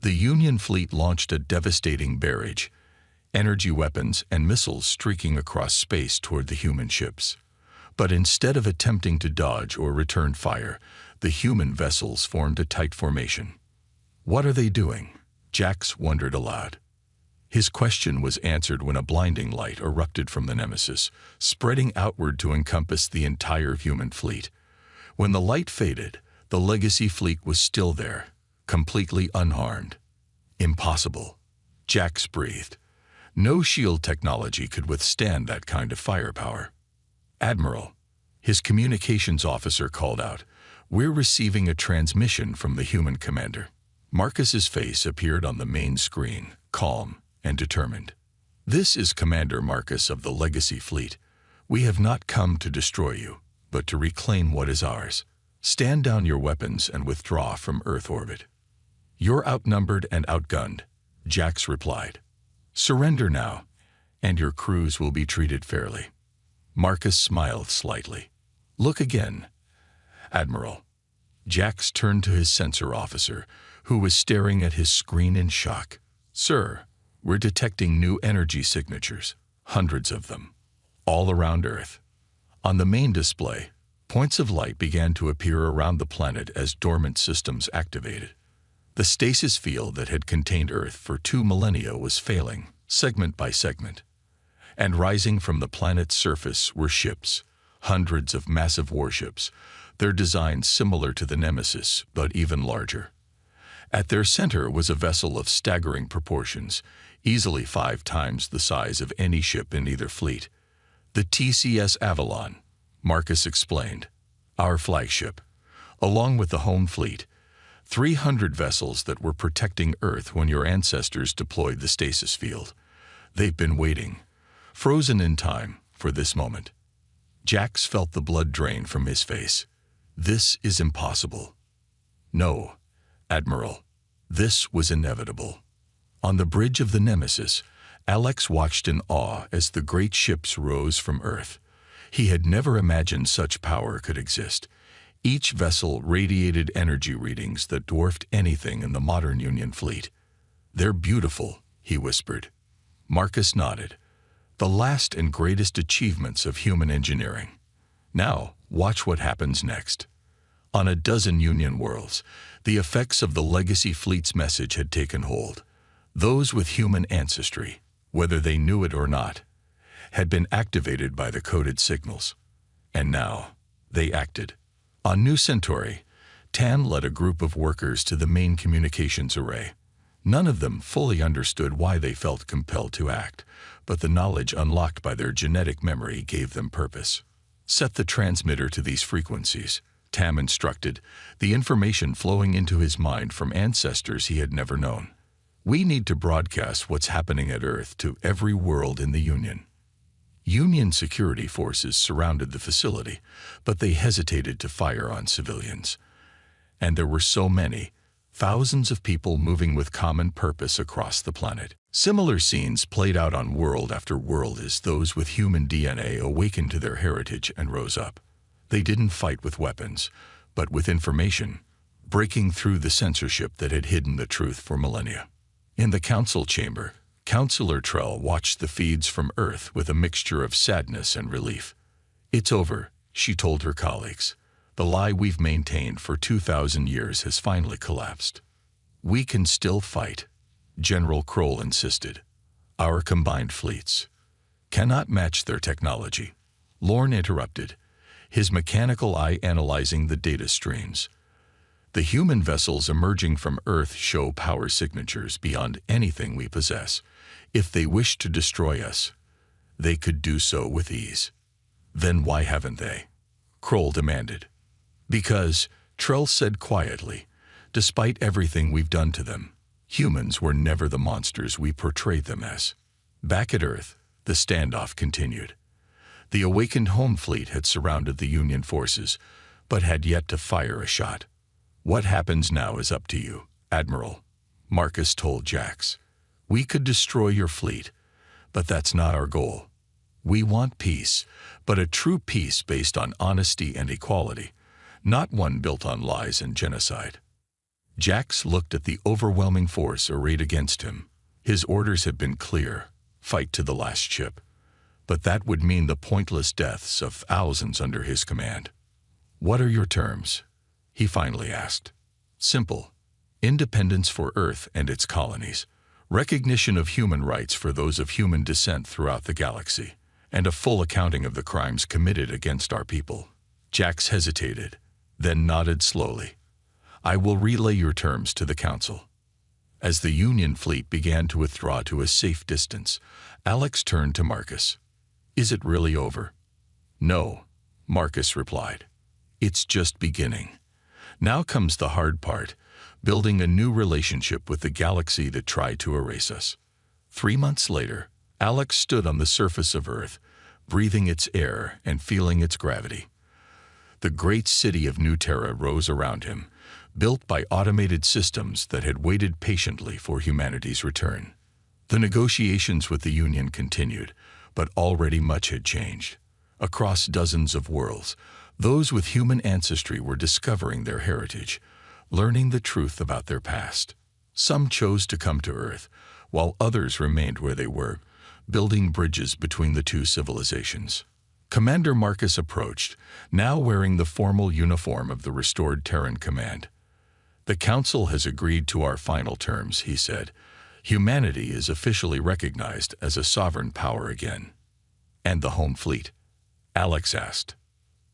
The Union fleet launched a devastating barrage, energy weapons and missiles streaking across space toward the human ships. But instead of attempting to dodge or return fire, the human vessels formed a tight formation. What are they doing? Jax wondered aloud. His question was answered when a blinding light erupted from the Nemesis, spreading outward to encompass the entire human fleet. When the light faded, the Legacy fleet was still there, completely unharmed. Impossible. Jax breathed. No shield technology could withstand that kind of firepower. Admiral, his communications officer called out, we're receiving a transmission from the human commander. Marcus's face appeared on the main screen, calm and determined. This is Commander Marcus of the Legacy fleet. We have not come to destroy you, but to reclaim what is ours. Stand down your weapons and withdraw from Earth orbit. You're outnumbered and outgunned, Jax replied. Surrender now, and your crews will be treated fairly. Marcus smiled slightly. Look again, Admiral. Jax turned to his sensor officer, who was staring at his screen in shock. Sir, we're detecting new energy signatures, hundreds of them, all around Earth. On the main display, points of light began to appear around the planet as dormant systems activated. The stasis field that had contained Earth for 2 millennia was failing, segment by segment. And rising from the planet's surface were ships, hundreds of massive warships, their designs similar to the Nemesis, but even larger. At their center was a vessel of staggering proportions, easily 5 times the size of any ship in either fleet. The TCS Avalon, Marcus explained, our flagship, along with the home fleet, 300 vessels that were protecting Earth when your ancestors deployed the stasis field. They've been waiting, frozen in time, for this moment. Jax felt the blood drain from his face. This is impossible. No, Admiral, this was inevitable. On the bridge of the Nemesis, Alex watched in awe as the great ships rose from Earth. He had never imagined such power could exist. Each vessel radiated energy readings that dwarfed anything in the modern Union fleet. They're beautiful, he whispered. Marcus nodded. The last and greatest achievements of human engineering. Now, watch what happens next. On a dozen Union worlds, the effects of the Legacy Fleet's message had taken hold. Those with human ancestry, whether they knew it or not, had been activated by the coded signals. And now, they acted. On New Centauri, Tan led a group of workers to the main communications array. None of them fully understood why they felt compelled to act, but the knowledge unlocked by their genetic memory gave them purpose. Set the transmitter to these frequencies, Tam instructed, the information flowing into his mind from ancestors he had never known. We need to broadcast what's happening at Earth to every world in the Union. Union security forces surrounded the facility, but they hesitated to fire on civilians. And there were so many, thousands of people moving with common purpose across the planet. Similar scenes played out on world after world as those with human DNA awakened to their heritage and rose up. They didn't fight with weapons, but with information, breaking through the censorship that had hidden the truth for millennia. In the council chamber, Counselor Trell watched the feeds from Earth with a mixture of sadness and relief. It's over, she told her colleagues. The lie we've maintained for 2,000 years has finally collapsed. We can still fight, General Kroll insisted. Our combined fleets cannot match their technology. Lorne interrupted, his mechanical eye analyzing the data streams. The human vessels emerging from Earth show power signatures beyond anything we possess. If they wish to destroy us, they could do so with ease. Then why haven't they? Kroll demanded. Because, Trell said quietly, despite everything we've done to them, humans were never the monsters we portrayed them as. Back at Earth, the standoff continued. The awakened home fleet had surrounded the Union forces, but had yet to fire a shot. What happens now is up to you, Admiral, Marcus told Jax. We could destroy your fleet, but that's not our goal. We want peace, but a true peace based on honesty and equality, not one built on lies and genocide. Jax looked at the overwhelming force arrayed against him. His orders had been clear, fight to the last ship. But that would mean the pointless deaths of thousands under his command. What are your terms? He finally asked. Simple. Independence for Earth and its colonies. Recognition of human rights for those of human descent throughout the galaxy, and a full accounting of the crimes committed against our people. Jax hesitated, then nodded slowly. I will relay your terms to the Council. As the Union fleet began to withdraw to a safe distance, Alex turned to Marcus. Is it really over? No, Marcus replied. It's just beginning. Now comes the hard part, building a new relationship with the galaxy that tried to erase us. 3 months later, Alex stood on the surface of Earth, breathing its air and feeling its gravity. The great city of New Terra rose around him, built by automated systems that had waited patiently for humanity's return. The negotiations with the Union continued, but already much had changed. Across dozens of worlds, those with human ancestry were discovering their heritage, learning the truth about their past. Some chose to come to Earth, while others remained where they were, building bridges between the two civilizations. Commander Marcus approached, now wearing the formal uniform of the restored Terran Command. The Council has agreed to our final terms, he said. Humanity is officially recognized as a sovereign power again. And the home fleet? Alex asked.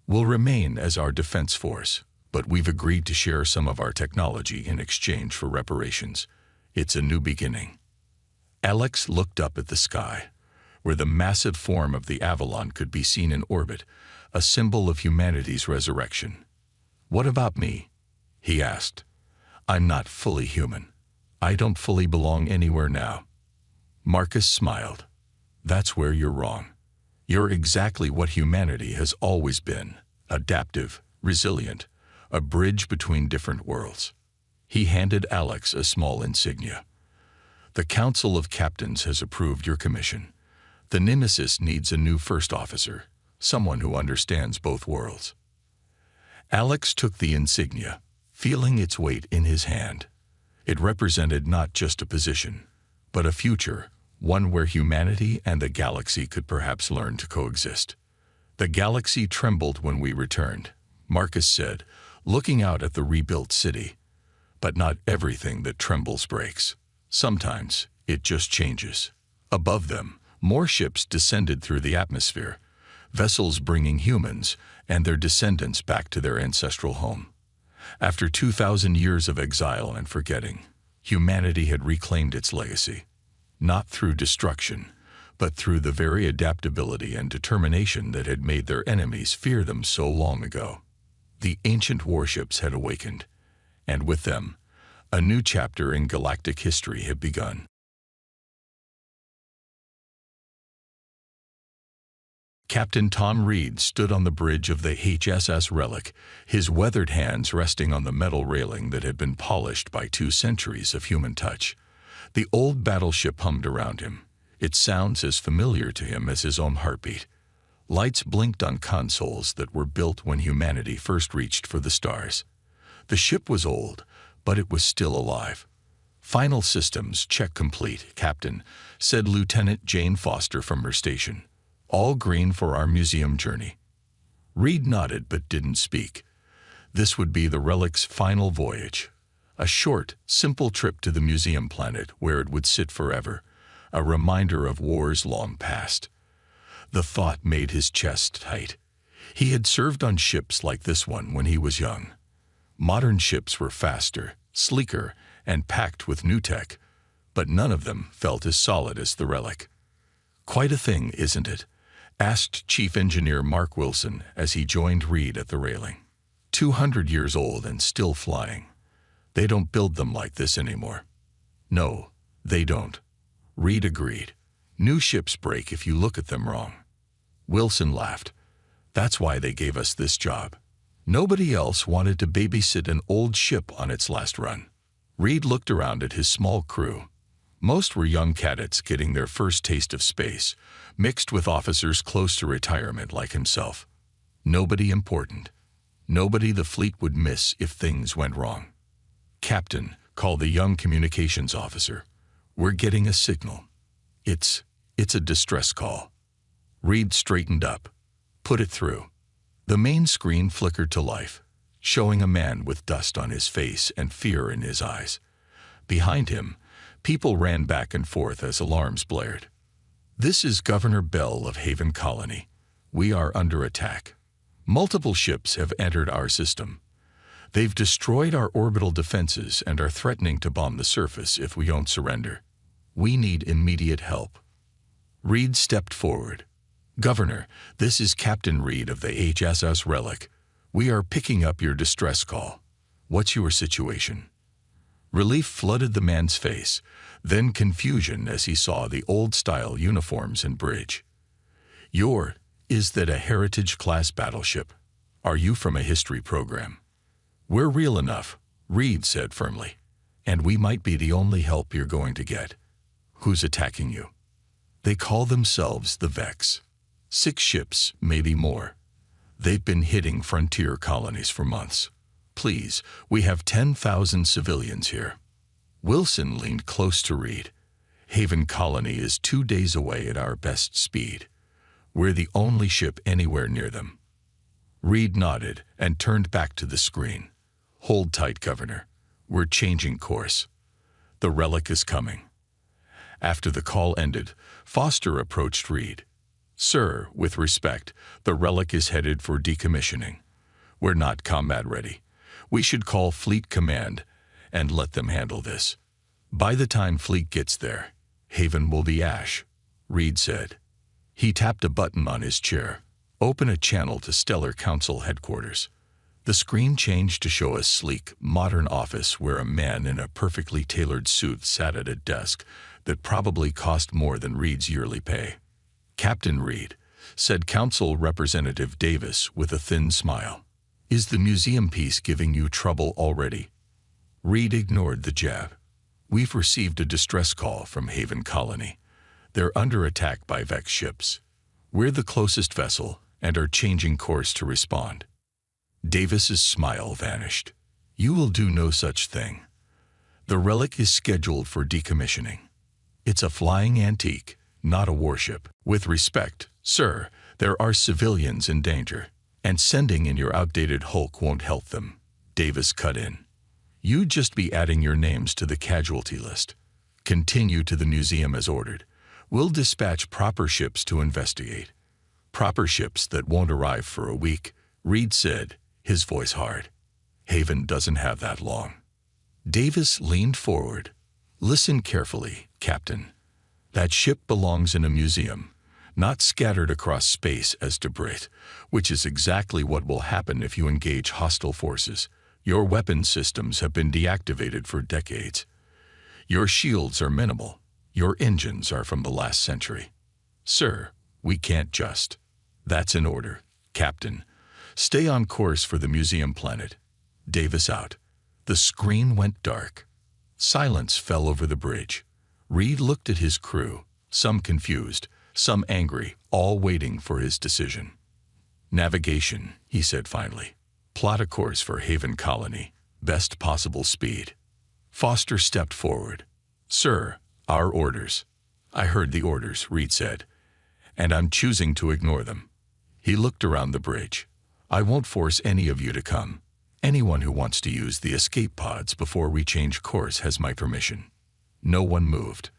Will remain as our defense force, but we've agreed to share some of our technology in exchange for reparations. It's a new beginning." Alex looked up at the sky, where the massive form of the Avalon could be seen in orbit, a symbol of humanity's resurrection. "What about me?" he asked. "I'm not fully human. I don't fully belong anywhere now." Marcus smiled. "That's where you're wrong. You're exactly what humanity has always been: adaptive, resilient, a bridge between different worlds." He handed Alex a small insignia. "The Council of Captains has approved your commission. The Nemesis needs a new first officer, someone who understands both worlds." Alex took the insignia, feeling its weight in his hand. It represented not just a position, but a future, one where humanity and the galaxy could perhaps learn to coexist. "The galaxy trembled when we returned," Marcus said, looking out at the rebuilt city. "But not everything that trembles breaks. Sometimes it just changes." Above them, more ships descended through the atmosphere, vessels bringing humans and their descendants back to their ancestral home. After 2,000 years of exile and forgetting, humanity had reclaimed its legacy, not through destruction, but through the very adaptability and determination that had made their enemies fear them so long ago. The ancient warships had awakened, and with them, a new chapter in galactic history had begun. Captain Tom Reed stood on the bridge of the HSS Relic, his weathered hands resting on the metal railing that had been polished by 2 centuries of human touch. The old battleship hummed around him, its sounds as familiar to him as his own heartbeat. Lights blinked on consoles that were built when humanity first reached for the stars. The ship was old, but it was still alive. "Final systems check complete, Captain," said Lieutenant Jane Foster from her station. "All green for our museum journey." Reed nodded but didn't speak. This would be the Relic's final voyage. A short, simple trip to the museum planet where it would sit forever, a reminder of wars long past. The thought made his chest tight. He had served on ships like this one when he was young. Modern ships were faster, sleeker, and packed with new tech, but none of them felt as solid as the Relic. "Quite a thing, isn't it?" asked Chief Engineer Mark Wilson as he joined Reed at the railing. 200 years old and still flying. They don't build them like this anymore." "No, they don't," Reed agreed. "New ships break if you look at them wrong." Wilson laughed. "That's why they gave us this job. Nobody else wanted to babysit an old ship on its last run." Reed looked around at his small crew. Most were young cadets getting their first taste of space, mixed with officers close to retirement like himself. Nobody important. Nobody the fleet would miss if things went wrong. "Captain," called the young communications officer, "we're getting a signal. It's a distress call." Reed straightened up. "Put it through." The main screen flickered to life, showing a man with dust on his face and fear in his eyes. Behind him, people ran back and forth as alarms blared. "This is Governor Bell of Haven Colony. We are under attack. Multiple ships have entered our system. They've destroyed our orbital defenses and are threatening to bomb the surface if we don't surrender. We need immediate help." Reed stepped forward. "Governor, this is Captain Reed of the HSS Relic. We are picking up your distress call. What's your situation?" Relief flooded the man's face, then confusion as he saw the old-style uniforms and bridge. Is that a Heritage-class battleship? Are you from a history program?" "We're real enough," Reed said firmly. "And we might be the only help you're going to get." "Who's attacking you?" "They call themselves the Vex. 6 ships, maybe more. They've been hitting frontier colonies for months. Please, we have 10,000 civilians here." Wilson leaned close to Reed. "Haven Colony is 2 days away at our best speed. We're the only ship anywhere near them." Reed nodded and turned back to the screen. "Hold tight, Governor. We're changing course. The Relic is coming." After the call ended, Foster approached Reed. "Sir, with respect, the Relic is headed for decommissioning. We're not combat ready. We should call Fleet Command and let them handle this. By the time Fleet gets there, Haven will be ash, Reed said. He tapped a button on his chair. Open a channel to Stellar Council headquarters. The screen changed to show a sleek, modern office where a man in a perfectly tailored suit sat at a desk that probably cost more than Reed's yearly pay. Captain Reed, said Council Representative Davis with a thin smile. Is the museum piece giving you trouble already? Reed ignored the jab. We've received a distress call from Haven Colony. They're under attack by Vex ships. We're the closest vessel and are changing course to respond. Davis's smile vanished. You will do no such thing. The relic is scheduled for decommissioning. It's a flying antique, not a warship. With respect, sir, there are civilians in danger, and sending in your outdated hulk won't help them. Davis cut in. You'd just be adding your names to the casualty list. Continue to the museum as ordered. We'll dispatch proper ships to investigate. Proper ships that won't arrive for a week, Reed said, his voice hard. Haven doesn't have that long. Davis leaned forward. Listen carefully, Captain. That ship belongs in a museum, not scattered across space as debris, which is exactly what will happen if you engage hostile forces. Your weapon systems have been deactivated for decades. Your shields are minimal. Your engines are from the last century. Sir, we can't just. That's an order, Captain. Stay on course for the museum planet. Davis out. The screen went dark. Silence fell over the bridge. Reed looked at his crew, some confused, some angry, all waiting for his decision. Navigation, he said finally. Plot a course for Haven Colony. Best possible speed. Foster stepped forward. Sir, our orders. I heard the orders, Reed said, and I'm choosing to ignore them. He looked around the bridge. I won't force any of you to come. Anyone who wants to use the escape pods before we change course has my permission. No one moved.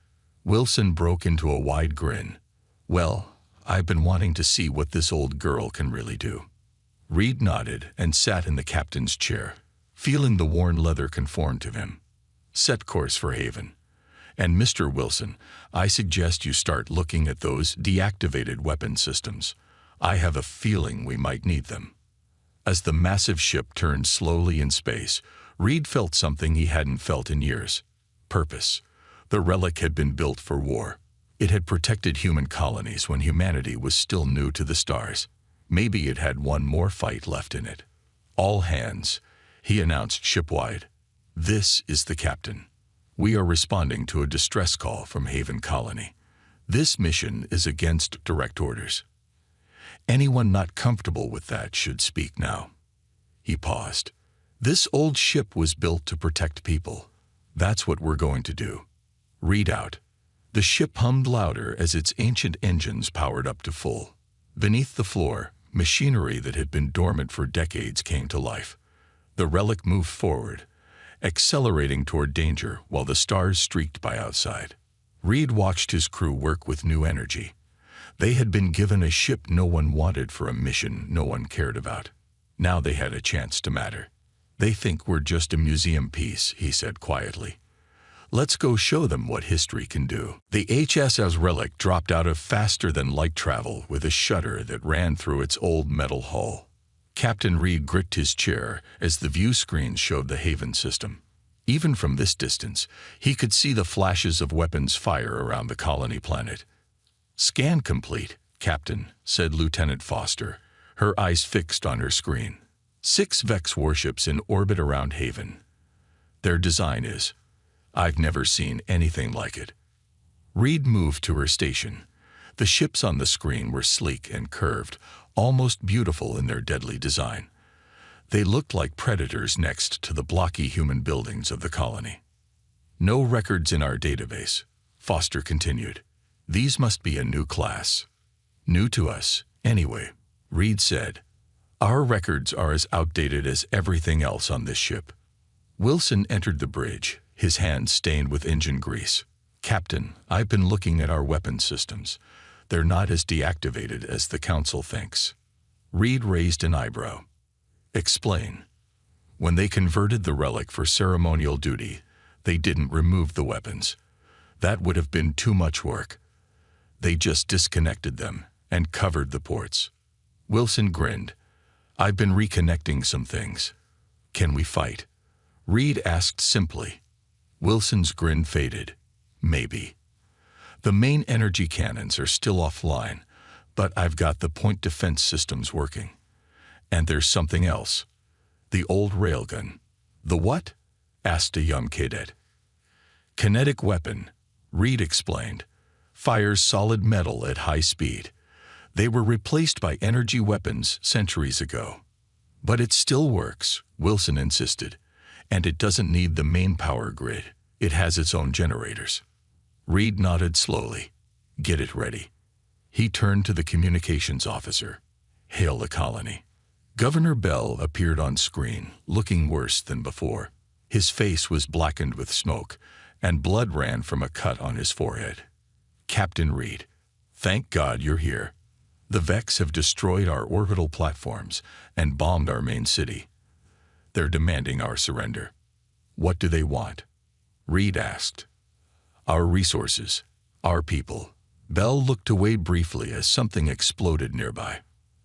Wilson broke into a wide grin. Well, I've been wanting to see what this old girl can really do. Reed nodded and sat in the captain's chair, feeling the worn leather conform to him. Set course for Haven. And Mr. Wilson, I suggest you start looking at those deactivated weapon systems. I have a feeling we might need them. As the massive ship turned slowly in space, Reed felt something he hadn't felt in years. Purpose. The relic had been built for war. It had protected human colonies when humanity was still new to the stars. Maybe it had one more fight left in it. All hands, he announced shipwide. This is the captain. We are responding to a distress call from Haven Colony. This mission is against direct orders. Anyone not comfortable with that should speak now. He paused. This old ship was built to protect people. That's what we're going to do. Read out. The ship hummed louder as its ancient engines powered up to full. Beneath the floor, machinery that had been dormant for decades came to life. The relic moved forward, accelerating toward danger while the stars streaked by outside. Reed watched his crew work with new energy. They had been given a ship no one wanted for a mission no one cared about. Now they had a chance to matter. They think we're just a museum piece, he said quietly. Let's go show them what history can do. The HSS relic dropped out of faster-than-light travel with a shudder that ran through its old metal hull. Captain Reed gripped his chair as the view screen showed the Haven system. Even from this distance, he could see the flashes of weapons fire around the colony planet. Scan complete, Captain, said Lieutenant Foster, her eyes fixed on her screen. 6 Vex warships in orbit around Haven. Their design is, I've never seen anything like it. Reed moved to her station. The ships on the screen were sleek and curved, almost beautiful in their deadly design. They looked like predators next to the blocky human buildings of the colony. No records in our database, Foster continued. These must be a new class. New to us, anyway, Reed said. Our records are as outdated as everything else on this ship. Wilson entered the bridge, his hands stained with engine grease. Captain, I've been looking at our weapon systems. They're not as deactivated as the Council thinks. Reed raised an eyebrow. Explain. When they converted the relic for ceremonial duty, they didn't remove the weapons. That would have been too much work. They just disconnected them and covered the ports. Wilson grinned. I've been reconnecting some things. Can we fight? Reed asked simply. Wilson's grin faded. Maybe. The main energy cannons are still offline, but I've got the point defense systems working. And there's something else. The old railgun. The what? Asked a young cadet. Kinetic weapon, Reed explained. Fires solid metal at high speed. They were replaced by energy weapons centuries ago. But it still works, Wilson insisted. And it doesn't need the main power grid. It has its own generators. Reed nodded slowly. Get it ready. He turned to the communications officer. Hail the colony. Governor Bell appeared on screen, looking worse than before. His face was blackened with smoke, and blood ran from a cut on his forehead. Captain Reed, thank God you're here. The Vex have destroyed our orbital platforms and bombed our main city. They're demanding our surrender. What do they want? Reed asked. Our resources, our people. Bell looked away briefly as something exploded nearby.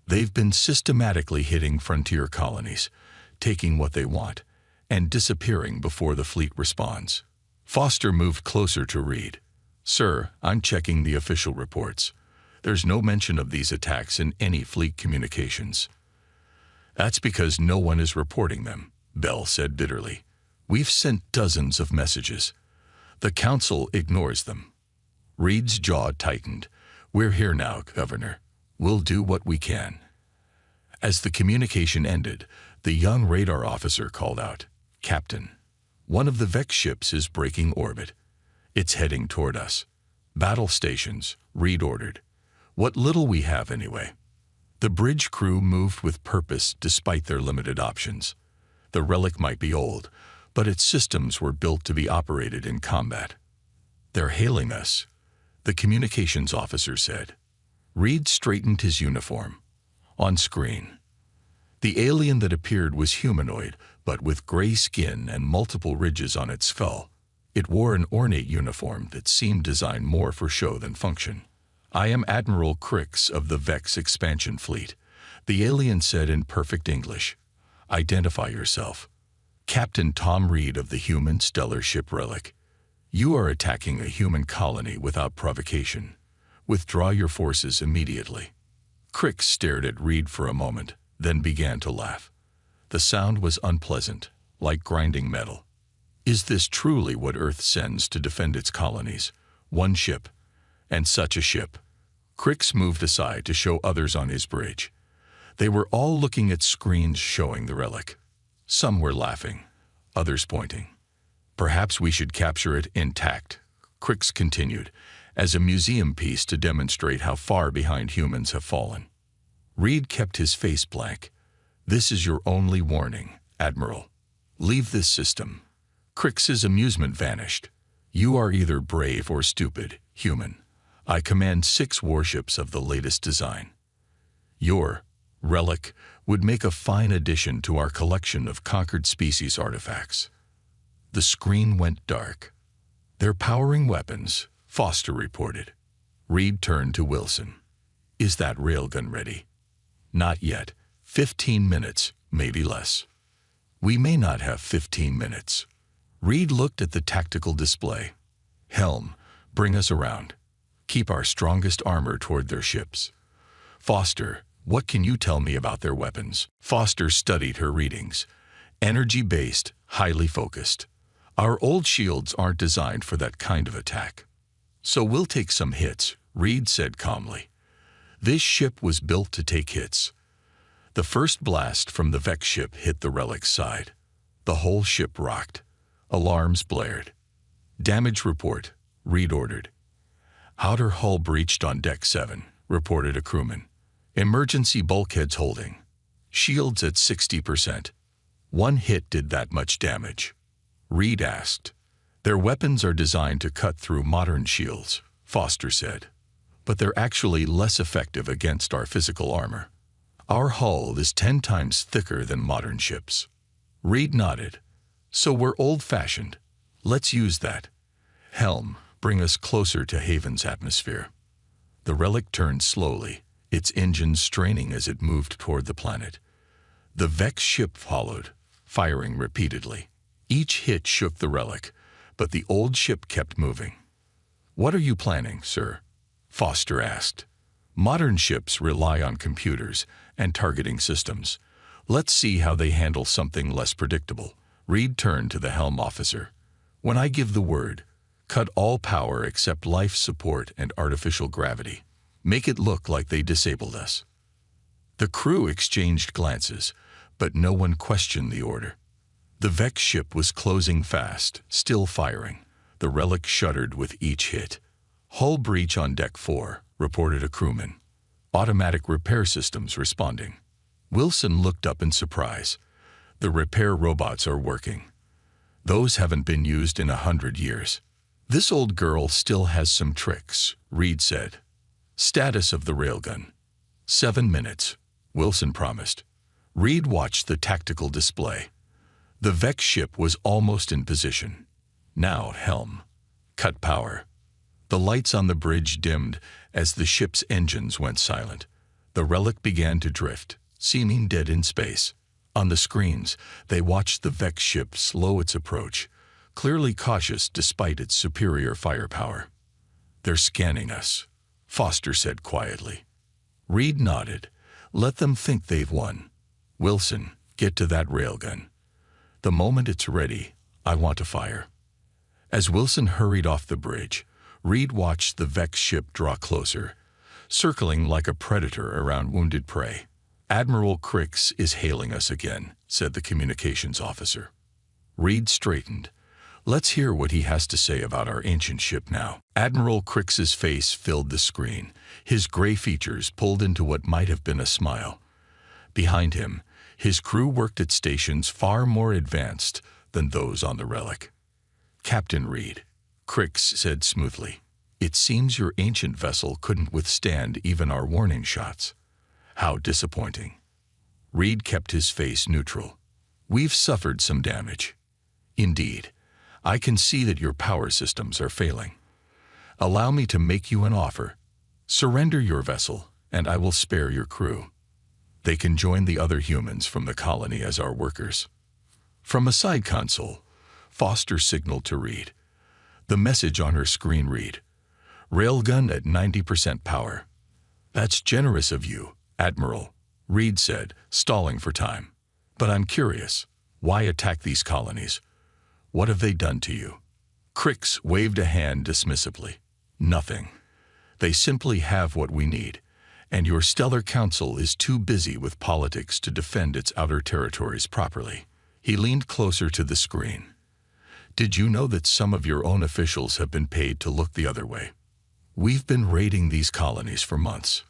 They've been systematically hitting frontier colonies, taking what they want, and disappearing before the fleet responds. Foster moved closer to Reed. Sir, I'm checking the official reports. There's no mention of these attacks in any fleet communications. That's because no one is reporting them, Bell said bitterly. We've sent dozens of messages. The Council ignores them. Reed's jaw tightened. We're here now, Governor. We'll do what we can. As the communication ended, the young radar officer called out, Captain, one of the Vex ships is breaking orbit. It's heading toward us. Battle stations, Reed ordered. What little we have anyway. The bridge crew moved with purpose despite their limited options. The relic might be old, but its systems were built to be operated in combat. They're hailing us, the communications officer said. Reed straightened his uniform. On screen. The alien that appeared was humanoid, but with gray skin and multiple ridges on its skull. It wore an ornate uniform that seemed designed more for show than function. I am Admiral Crix of the Vex expansion fleet, the alien said in perfect English. Identify yourself. Captain Tom Reed of the human stellar ship Relic. You are attacking a human colony without provocation. Withdraw your forces immediately. Crix stared at Reed for a moment, then began to laugh. The sound was unpleasant, like grinding metal. Is this truly what Earth sends to defend its colonies? One ship, and such a ship. Crix moved aside to show others on his bridge. They were all looking at screens showing the relic. Some were laughing, others pointing. Perhaps we should capture it intact, Crix continued, as a museum piece to demonstrate how far behind humans have fallen. Reed kept his face blank. This is your only warning, Admiral. Leave this system. Crix's amusement vanished. You are either brave or stupid, human. I command 6 warships of the latest design. Your relic would make a fine addition to our collection of conquered species artifacts. The screen went dark. They're powering weapons, Foster reported. Reed turned to Wilson. Is that railgun ready? Not yet. 15 minutes, maybe less. We may not have 15 minutes. Reed looked at the tactical display. Helm, bring us around. Keep our strongest armor toward their ships. Foster, what can you tell me about their weapons? Foster studied her readings. Energy-based, highly focused. Our old shields aren't designed for that kind of attack. So we'll take some hits, Reed said calmly. This ship was built to take hits. The first blast from the Vex ship hit the Relic's side. The whole ship rocked. Alarms blared. Damage report, Reed ordered. Outer hull breached on deck 7, reported a crewman. Emergency bulkheads holding. Shields at 60%. One hit did that much damage. Reed asked. Their weapons are designed to cut through modern shields, Foster said. But they're actually less effective against our physical armor. Our hull is 10 times thicker than modern ships. Reed nodded. So we're old-fashioned. Let's use that. Helm, bring us closer to Haven's atmosphere. The relic turned slowly, its engines straining as it moved toward the planet. The Vex ship followed, firing repeatedly. Each hit shook the relic, but the old ship kept moving. "What are you planning, sir?" Foster asked. "Modern ships rely on computers and targeting systems. Let's see how they handle something less predictable." Reed turned to the helm officer. "When I give the word, cut all power except life support and artificial gravity. Make it look like they disabled us." The crew exchanged glances, but no one questioned the order. The Vex ship was closing fast, still firing. The relic shuddered with each hit. "Hull breach on Deck 4, reported a crewman. "Automatic repair systems responding." Wilson looked up in surprise. "The repair robots are working. Those haven't been used in 100 years. "This old girl still has some tricks," Reed said. "Status of the railgun." 7 minutes, Wilson promised. Reed watched the tactical display. The Vex ship was almost in position. "Now, helm. Cut power." The lights on the bridge dimmed as the ship's engines went silent. The relic began to drift, seeming dead in space. On the screens, they watched the Vex ship slow its approach, clearly cautious despite its superior firepower. "They're scanning us," Foster said quietly. Reed nodded. "Let them think they've won. Wilson, get to that railgun. The moment it's ready, I want to fire." As Wilson hurried off the bridge, Reed watched the Vex ship draw closer, circling like a predator around wounded prey. "Admiral Crix is hailing us again," said the communications officer. Reed straightened. "Let's hear what he has to say about our ancient ship now." Admiral Crix's face filled the screen, his gray features pulled into what might have been a smile. Behind him, his crew worked at stations far more advanced than those on the relic. "Captain Reed," Crix said smoothly, "it seems your ancient vessel couldn't withstand even our warning shots. How disappointing." Reed kept his face neutral. "We've suffered some damage. Indeed, I can see that your power systems are failing. Allow me to make you an offer. Surrender your vessel, and I will spare your crew. They can join the other humans from the colony as our workers." From a side console, Foster signaled to Reed. The message on her screen read, "Railgun at 90% power." "That's generous of you, Admiral," Reed said, stalling for time. "But I'm curious, why attack these colonies? What have they done to you?" Crix waved a hand dismissively. "Nothing. They simply have what we need, and your stellar council is too busy with politics to defend its outer territories properly." He leaned closer to the screen. "Did you know that some of your own officials have been paid to look the other way? We've been raiding these colonies for months."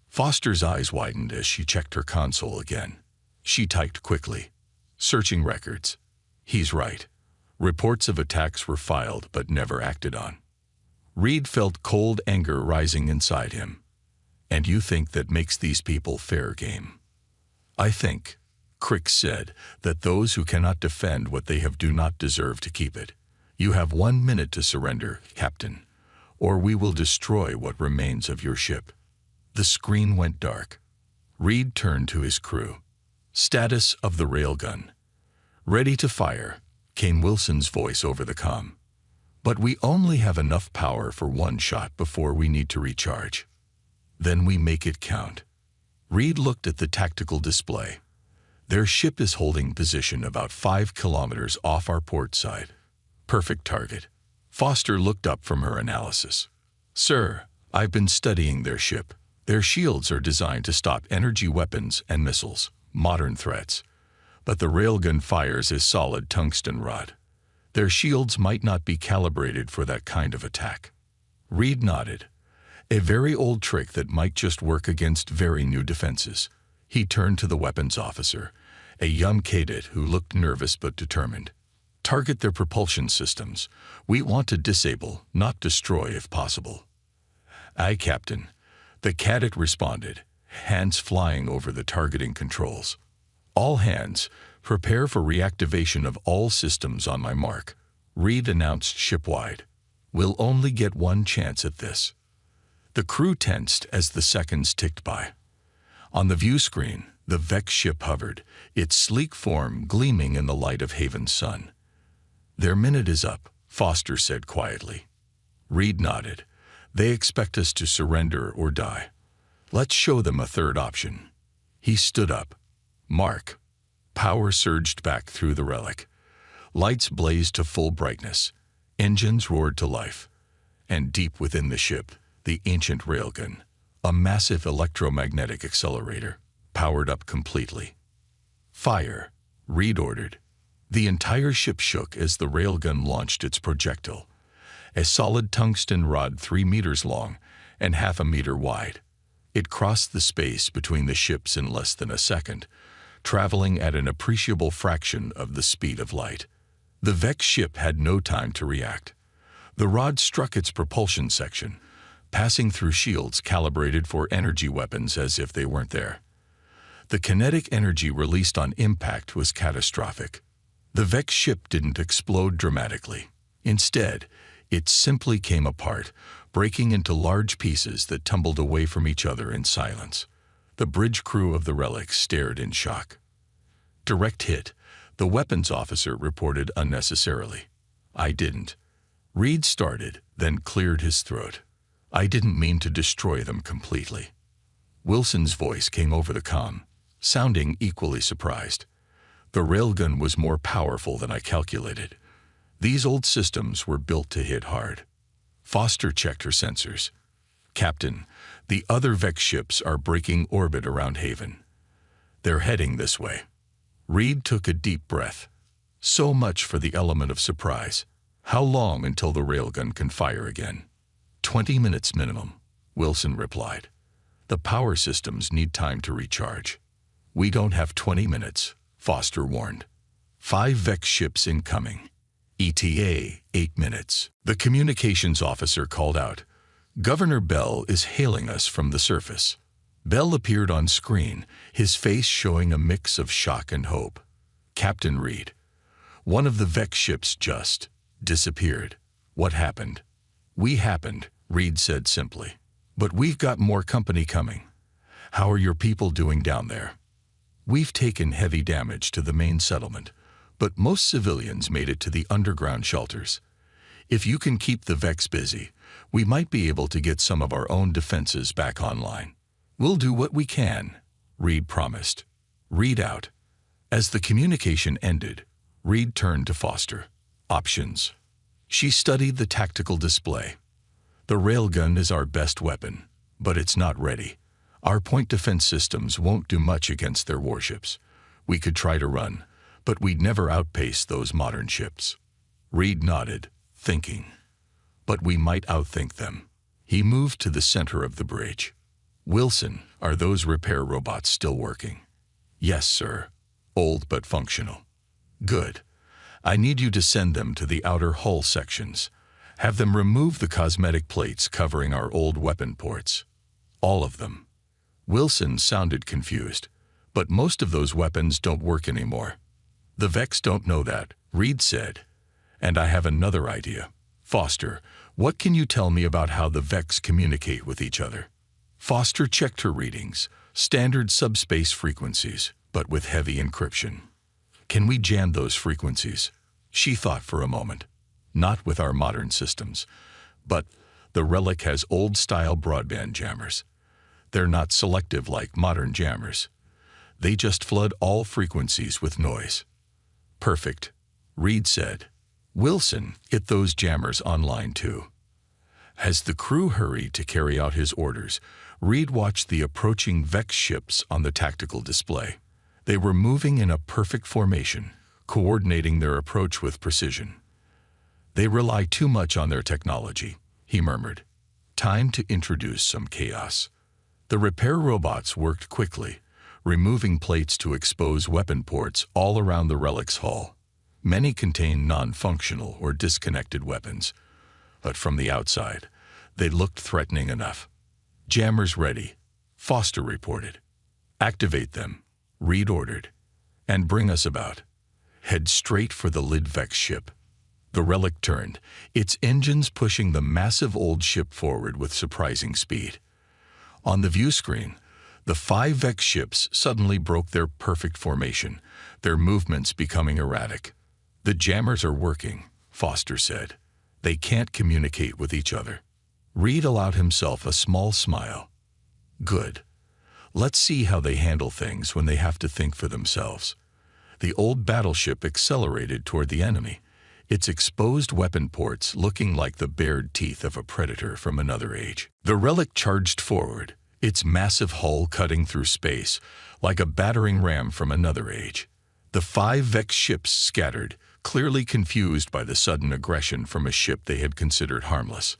Foster's eyes widened as she checked her console again. She typed quickly, "Searching records." He's right. Reports of attacks were filed but never acted on. Reed felt cold anger rising inside him. "And you think that makes these people fair game?" "I think," Crix said, "that those who cannot defend what they have do not deserve to keep it. You have 1 minute to surrender, Captain, or we will destroy what remains of your ship." The screen went dark. Reed turned to his crew. "Status of the railgun." "Ready to fire," came Wilson's voice over the comm. "But we only have enough power for 1 shot before we need to recharge." "Then we make it count." Reed looked at the tactical display. "Their ship is holding position about 5 kilometers off our port side. Perfect target." Foster looked up from her analysis. "Sir, I've been studying their ship. Their shields are designed to stop energy weapons and missiles, modern threats. But the railgun fires a solid tungsten rod. Their shields might not be calibrated for that kind of attack." Reed nodded. "A very old trick that might just work against very new defenses." He turned to the weapons officer, a young cadet who looked nervous but determined. "Target their propulsion systems. We want to disable, not destroy if possible." "Aye, Captain." The cadet responded, hands flying over the targeting controls. "All hands, Prepare for reactivation of all systems on my mark, Reed announced shipwide. We'll only get one chance at this. The crew tensed as the seconds ticked by. On the view screen, the Vex ship hovered, its sleek form gleaming in the light of Haven's sun. Their minute is up, Foster said quietly. Reed nodded. They expect us to surrender or die. Let's show them a third option. He stood up. Mark. Power surged back through the relic. Lights blazed to full brightness. Engines roared to life. And deep within the ship, the ancient railgun, a massive electromagnetic accelerator, powered up completely. Fire, Reed ordered. The entire ship shook as the railgun launched its projectile, a solid tungsten rod 3 meters long and half a meter wide. It crossed the space between the ships in less than a second, traveling at an appreciable fraction of the speed of light. The Vex ship had no time to react. The rod struck its propulsion section, passing through shields calibrated for energy weapons as if they weren't there. The kinetic energy released on impact was catastrophic. The Vex ship didn't explode dramatically. Instead, it simply came apart, breaking into large pieces that tumbled away from each other in silence. The bridge crew of the Relic stared in shock. Direct hit, the weapons officer reported unnecessarily. I didn't. Reed started, then cleared his throat. I didn't mean to destroy them completely. Wilson's voice came over the comm, sounding equally surprised. The railgun was more powerful than I calculated. These old systems were built to hit hard. Foster checked her sensors. Captain, the other Vex ships are breaking orbit around Haven. They're heading this way. Reed took a deep breath. So much for the element of surprise. How long until the railgun can fire again? 20 minutes minimum, Wilson replied. The power systems need time to recharge. We don't have 20 minutes, Foster warned. 5 Vex ships incoming. ETA, 8 minutes. The communications officer called out. Governor Bell is hailing us from the surface. Bell appeared on screen, his face showing a mix of shock and hope. Captain Reed. One of the Vex ships just disappeared. What happened? We happened, Reed said simply. But we've got more company coming. How are your people doing down there? We've taken heavy damage to the main settlement, but most civilians made it to the underground shelters. If you can keep the Vex busy, we might be able to get some of our own defenses back online. We'll do what we can, Reed promised. Read out. As the communication ended, Reed turned to Foster. Options. She studied the tactical display. The railgun is our best weapon, but it's not ready. Our point defense systems won't do much against their warships. We could try to run, but we'd never outpace those modern ships. Reed nodded, thinking. But we might outthink them. He moved to the center of the bridge. Wilson, are those repair robots still working? Yes, sir. Old but functional. Good. I need you to send them to the outer hull sections. Have them remove the cosmetic plates covering our old weapon ports. All of them. Wilson sounded confused, but most of those weapons don't work anymore. The Vex don't know that, Reed said. And I have another idea. Foster, what can you tell me about how the Vex communicate with each other? Foster checked her readings, standard subspace frequencies, but with heavy encryption. Can we jam those frequencies? She thought for a moment. Not with our modern systems, but the Relic has old-style broadband jammers. They're not selective like modern jammers. They just flood all frequencies with noise. Perfect, Reed said. Wilson, get those jammers online too. As the crew hurried to carry out his orders, Reed watched the approaching Vex ships on the tactical display. They were moving in a perfect formation, coordinating their approach with precision. They rely too much on their technology, he murmured. Time to introduce some chaos. The repair robots worked quickly, removing plates to expose weapon ports all around the Relic's hull. Many contained non-functional or disconnected weapons, but from the outside, they looked threatening enough. Jammers ready, Foster reported. Activate them, Reed ordered. And bring us about. Head straight for the Lidvex ship. The relic turned, its engines pushing the massive old ship forward with surprising speed. On the view screen, the 5 Vex ships suddenly broke their perfect formation, their movements becoming erratic. The jammers are working, Foster said. They can't communicate with each other. Reed allowed himself a small smile. Good. Let's see how they handle things when they have to think for themselves. The old battleship accelerated toward the enemy, its exposed weapon ports looking like the bared teeth of a predator from another age. The relic charged forward, its massive hull cutting through space like a battering ram from another age. The 5 Vex ships scattered, clearly confused by the sudden aggression from a ship they had considered harmless.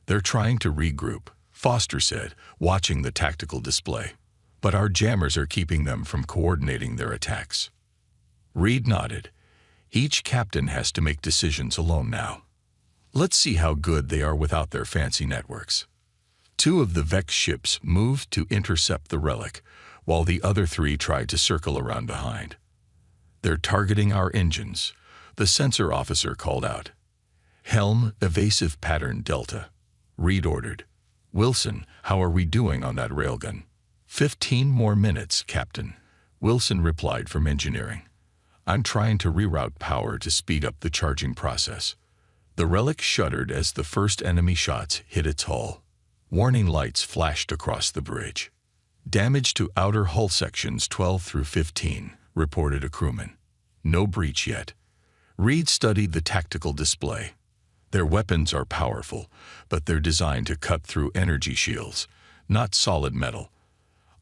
They're trying to regroup, Foster said, watching the tactical display. But our jammers are keeping them from coordinating their attacks. Reed nodded. Each captain has to make decisions alone now. Let's see how good they are without their fancy networks. 2 of the Vex ships moved to intercept the relic, while the other 3 tried to circle around behind. They're targeting our engines, the sensor officer called out. Helm, evasive pattern Delta. Reed ordered. Wilson, how are we doing on that railgun? 15 more minutes, Captain. Wilson replied from engineering. I'm trying to reroute power to speed up the charging process. The relic shuddered as the first enemy shots hit its hull. Warning lights flashed across the bridge. Damage to outer hull sections 12 through 15, reported a crewman. No breach yet. Reed studied the tactical display. Their weapons are powerful, but they're designed to cut through energy shields, not solid metal.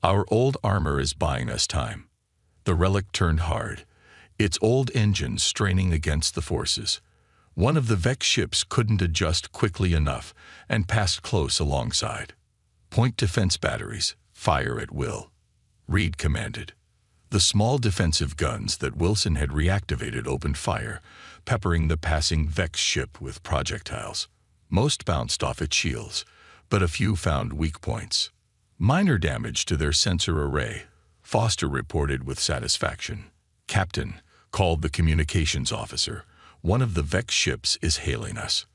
Our old armor is buying us time. The relic turned hard, its old engines straining against the forces. One of the Vex ships couldn't adjust quickly enough and passed close alongside. Point defense batteries, fire at will, Reed commanded. The small defensive guns that Wilson had reactivated opened fire, peppering the passing Vex ship with projectiles. Most bounced off its shields, but a few found weak points. Minor damage to their sensor array, Foster reported with satisfaction. Captain, called the communications officer. One of the Vex ships is hailing us.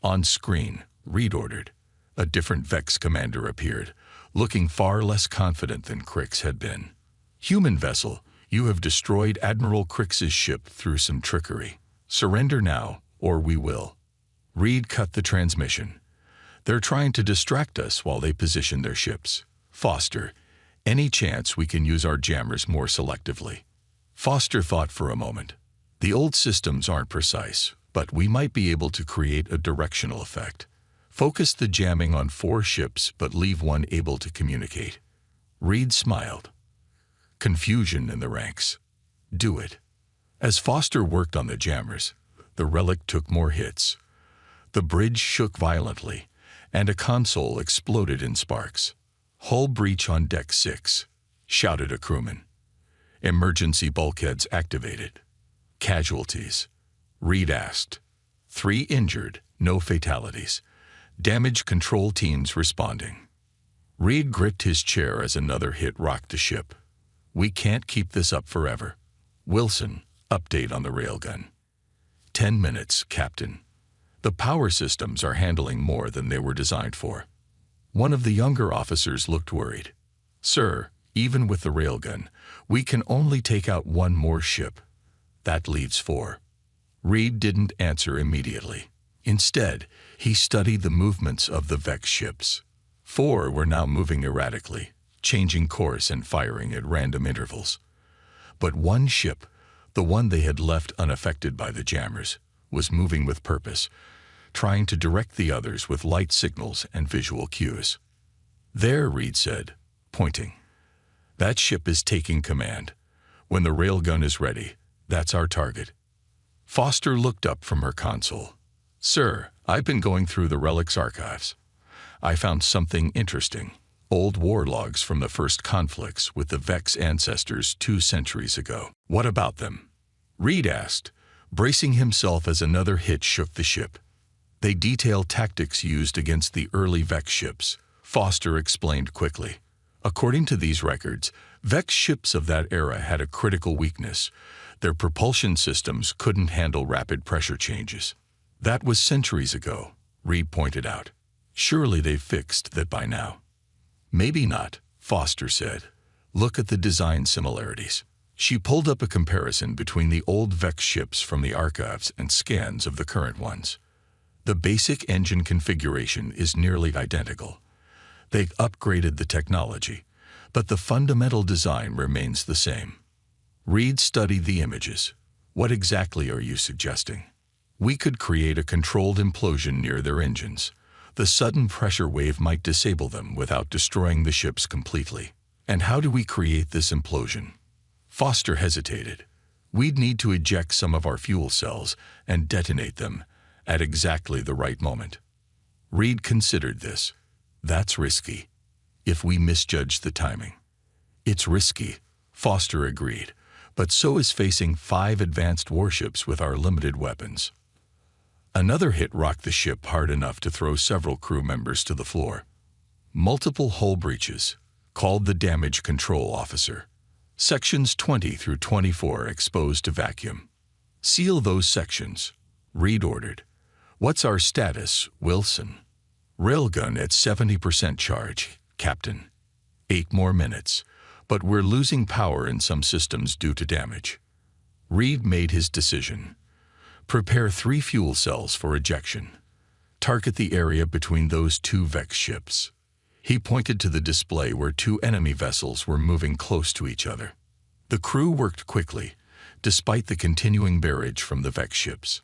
On screen, Reed ordered. A different Vex commander appeared, looking far less confident than Crix had been. Human vessel, you have destroyed Admiral Crix's ship through some trickery. Surrender now, or we will. Reed cut the transmission. They're trying to distract us while they position their ships. Foster, any chance we can use our jammers more selectively? Foster thought for a moment. The old systems aren't precise, but we might be able to create a directional effect. Focus the jamming on 4 ships, but leave one able to communicate. Reed smiled. Confusion in the ranks. Do it. As Foster worked on the jammers, the relic took more hits. The bridge shook violently, and a console exploded in sparks. Hull breach on deck 6, shouted a crewman. Emergency bulkheads activated. Casualties? Reed asked. 3 injured, no fatalities. Damage control teams responding. Reed gripped his chair as another hit rocked the ship. We can't keep this up forever. Wilson, update on the railgun. 10 minutes, Captain. The power systems are handling more than they were designed for. One of the younger officers looked worried. Sir, even with the railgun, we can only take out 1 more ship. That leaves 4. Reed didn't answer immediately. Instead, he studied the movements of the Vex ships. 4 were now moving erratically, changing course and firing at random intervals. But 1 ship, the one they had left unaffected by the jammers, was moving with purpose, trying to direct the others with light signals and visual cues. There, Reed said, pointing. That ship is taking command. When the railgun is ready, that's our target. Foster looked up from her console. Sir, I've been going through the relic's archives. I found something interesting. Old war logs from the first conflicts with the Vex ancestors 2 centuries ago. What about them? Reed asked, bracing himself as another hit shook the ship. They detail tactics used against the early Vex ships, Foster explained quickly. According to these records, Vex ships of that era had a critical weakness. Their propulsion systems couldn't handle rapid pressure changes. That was centuries ago, Reed pointed out. Surely they've fixed that by now. Maybe not, Foster said. Look at the design similarities. She pulled up a comparison between the old Vex ships from the archives and scans of the current ones. The basic engine configuration is nearly identical. They've upgraded the technology, but the fundamental design remains the same. Reed studied the images. What exactly are you suggesting? We could create a controlled implosion near their engines. The sudden pressure wave might disable them without destroying the ships completely. And how do we create this implosion? Foster hesitated. We'd need to eject some of our fuel cells and detonate them at exactly the right moment. Reed considered this. That's risky, if we misjudge the timing. It's risky, Foster agreed, but so is facing 5 advanced warships with our limited weapons. Another hit rocked the ship hard enough to throw several crew members to the floor. Multiple hull breaches, called the damage control officer. Sections 20 through 24 exposed to vacuum. Seal those sections, Reed ordered. What's our status, Wilson? Railgun at 70% charge, Captain. 8 more minutes, but we're losing power in some systems due to damage. Reed made his decision. Prepare 3 fuel cells for ejection. Target the area between those 2 Vex ships. He pointed to the display where 2 enemy vessels were moving close to each other. The crew worked quickly, despite the continuing barrage from the Vex ships.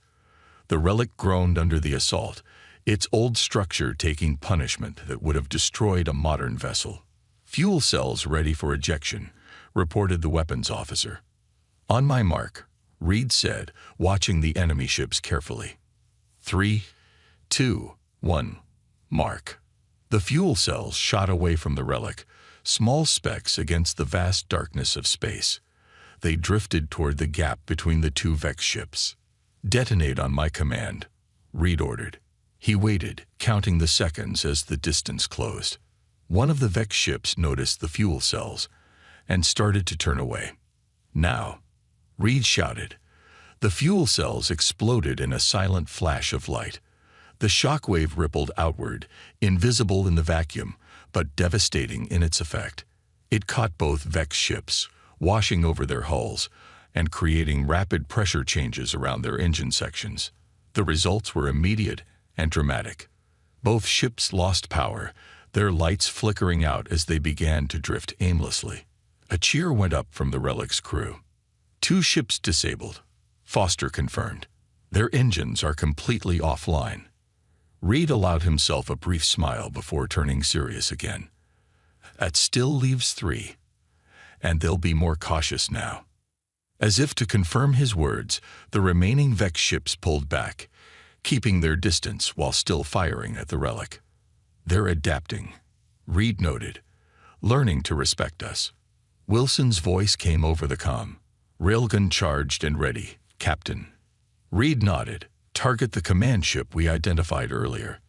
The relic groaned under the assault, its old structure taking punishment that would have destroyed a modern vessel. Fuel cells ready for ejection, reported the weapons officer. On my mark, Reed said, watching the enemy ships carefully. 3, 2, 1, mark. The fuel cells shot away from the relic, small specks against the vast darkness of space. They drifted toward the gap between the 2 Vex ships. Detonate on my command, Reed ordered. He waited, counting the seconds as the distance closed. One of the Vex ships noticed the fuel cells and started to turn away. Now, Reed shouted. The fuel cells exploded in a silent flash of light. The shockwave rippled outward, invisible in the vacuum, but devastating in its effect. It caught both Vex ships, washing over their hulls and creating rapid pressure changes around their engine sections. The results were immediate and dramatic. Both ships lost power, their lights flickering out as they began to drift aimlessly. A cheer went up from the Relic's crew. 2 ships disabled, Foster confirmed. Their engines are completely offline. Reed allowed himself a brief smile before turning serious again. That still leaves 3, and they'll be more cautious now. As if to confirm his words, the remaining Vex ships pulled back, keeping their distance while still firing at the relic. They're adapting, Reed noted, learning to respect us. Wilson's voice came over the comm. Railgun charged and ready, Captain. Reed nodded. Target the command ship we identified earlier.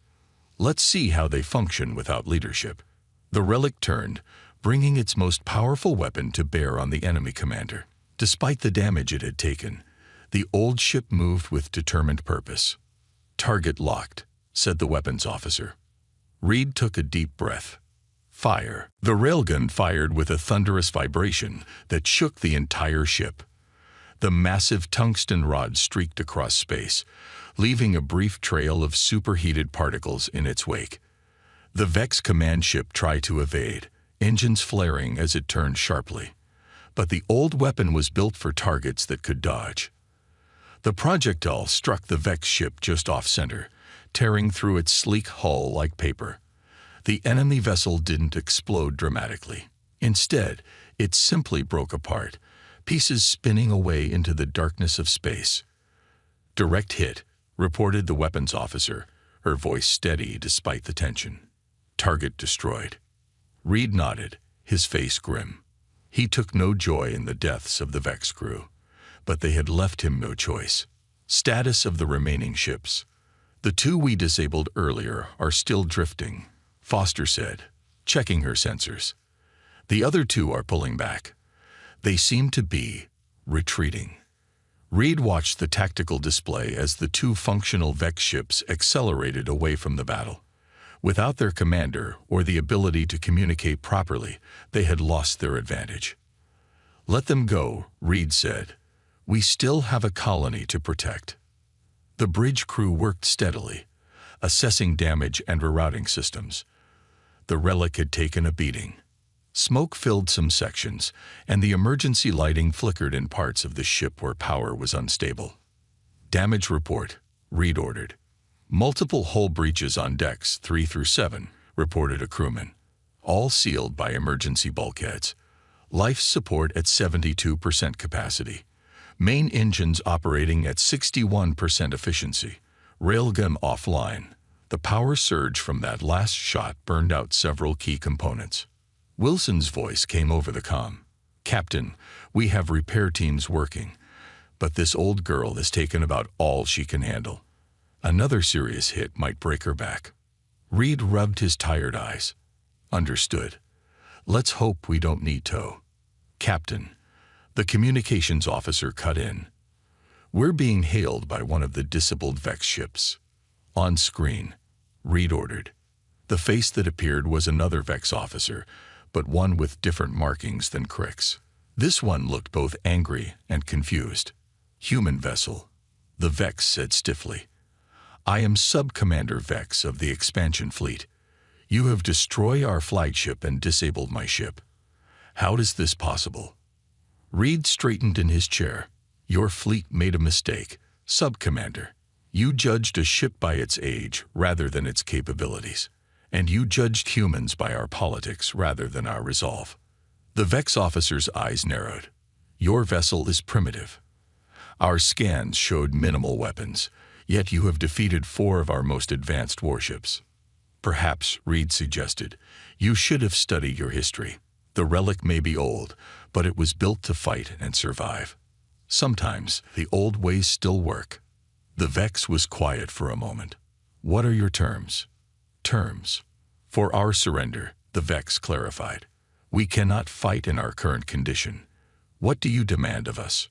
Let's see how they function without leadership. The relic turned, bringing its most powerful weapon to bear on the enemy commander. Despite the damage it had taken, the old ship moved with determined purpose. Target locked, said the weapons officer. Reed took a deep breath. Fire. The railgun fired with a thunderous vibration that shook the entire ship. The massive tungsten rod streaked across space, leaving a brief trail of superheated particles in its wake. The Vex command ship tried to evade, engines flaring as it turned sharply. But the old weapon was built for targets that could dodge. The projectile struck the Vex ship just off-center, tearing through its sleek hull like paper. The enemy vessel didn't explode dramatically. Instead, it simply broke apart, pieces spinning away into the darkness of space. Direct hit, reported the weapons officer, her voice steady despite the tension. Target destroyed. Reed nodded, his face grim. He took no joy in the deaths of the Vex crew, but they had left him no choice. Status of the remaining ships. The 2 we disabled earlier are still drifting, Foster said, checking her sensors. The other two are pulling back. They seem to be retreating. Reed watched the tactical display as the two functional Vex ships accelerated away from the battle. Without their commander or the ability to communicate properly, they had lost their advantage. "Let them go," Reed said. "We still have a colony to protect." The bridge crew worked steadily, assessing damage and rerouting systems. The relic had taken a beating. Smoke filled some sections, and the emergency lighting flickered in parts of the ship where power was unstable. "Damage report," Reed ordered. "Multiple hull breaches on decks 3 through 7, reported a crewman. "All sealed by emergency bulkheads. Life support at 72% capacity. Main engines operating at 61% efficiency. Railgun offline. The power surge from that last shot burned out several key components." Wilson's voice came over the comm. "Captain, we have repair teams working, but this old girl has taken about all she can handle. Another serious hit might break her back." Reed rubbed his tired eyes. "Understood. Let's hope we don't need tow." "Captain," the communications officer cut in. "We're being hailed by one of the disabled Vex ships." "On screen," Reed ordered. The face that appeared was another Vex officer, but one with different markings than Crick's. This one looked both angry and confused. "Human vessel," the Vex said stiffly. "I am Sub-Commander Vex of the Expansion Fleet. You have destroyed our flagship and disabled my ship. How is this possible?" Reed straightened in his chair. "Your fleet made a mistake, Sub-Commander. You judged a ship by its age rather than its capabilities, and you judged humans by our politics rather than our resolve." The Vex officer's eyes narrowed. "Your vessel is primitive. Our scans showed minimal weapons, yet you have defeated 4 of our most advanced warships." "Perhaps," Reed suggested, "you should have studied your history. The relic may be old, but it was built to fight and survive. Sometimes the old ways still work." The Vex was quiet for a moment. "What are your terms?" "Terms. For our surrender," the Vex clarified. "We cannot fight in our current condition. What do you demand of us?"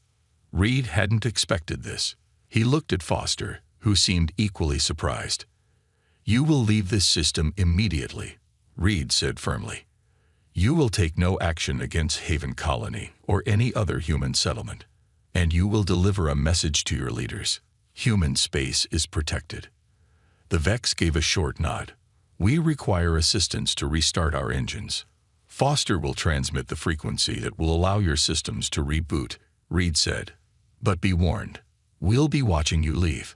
Reed hadn't expected this. He looked at Foster, who seemed equally surprised. "You will leave this system immediately," Reed said firmly. "You will take no action against Haven Colony or any other human settlement. And you will deliver a message to your leaders. Human space is protected." The Vex gave a short nod. "We require assistance to restart our engines. Foster will transmit the frequency that will allow your systems to reboot," Reed said. "But be warned, we'll be watching you leave."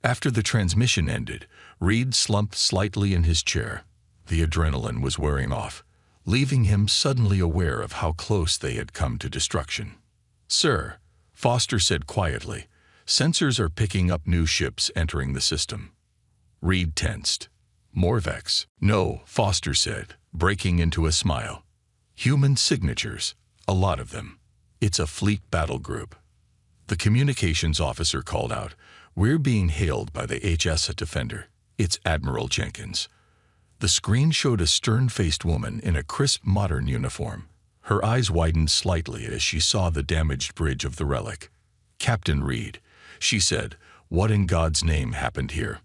After the transmission ended, Reed slumped slightly in his chair. The adrenaline was wearing off, leaving him suddenly aware of how close they had come to destruction. "Sir," Foster said quietly, "sensors are picking up new ships entering the system." Reed tensed. "More Vex?" "No," Foster said, breaking into a smile. "Human signatures, a lot of them. It's a fleet battle group." The communications officer called out, "We're being hailed by the HSA Defender. It's Admiral Jenkins." The screen showed a stern-faced woman in a crisp modern uniform. Her eyes widened slightly as she saw the damaged bridge of the relic. "Captain Reed," she said, "what in God's name happened here?"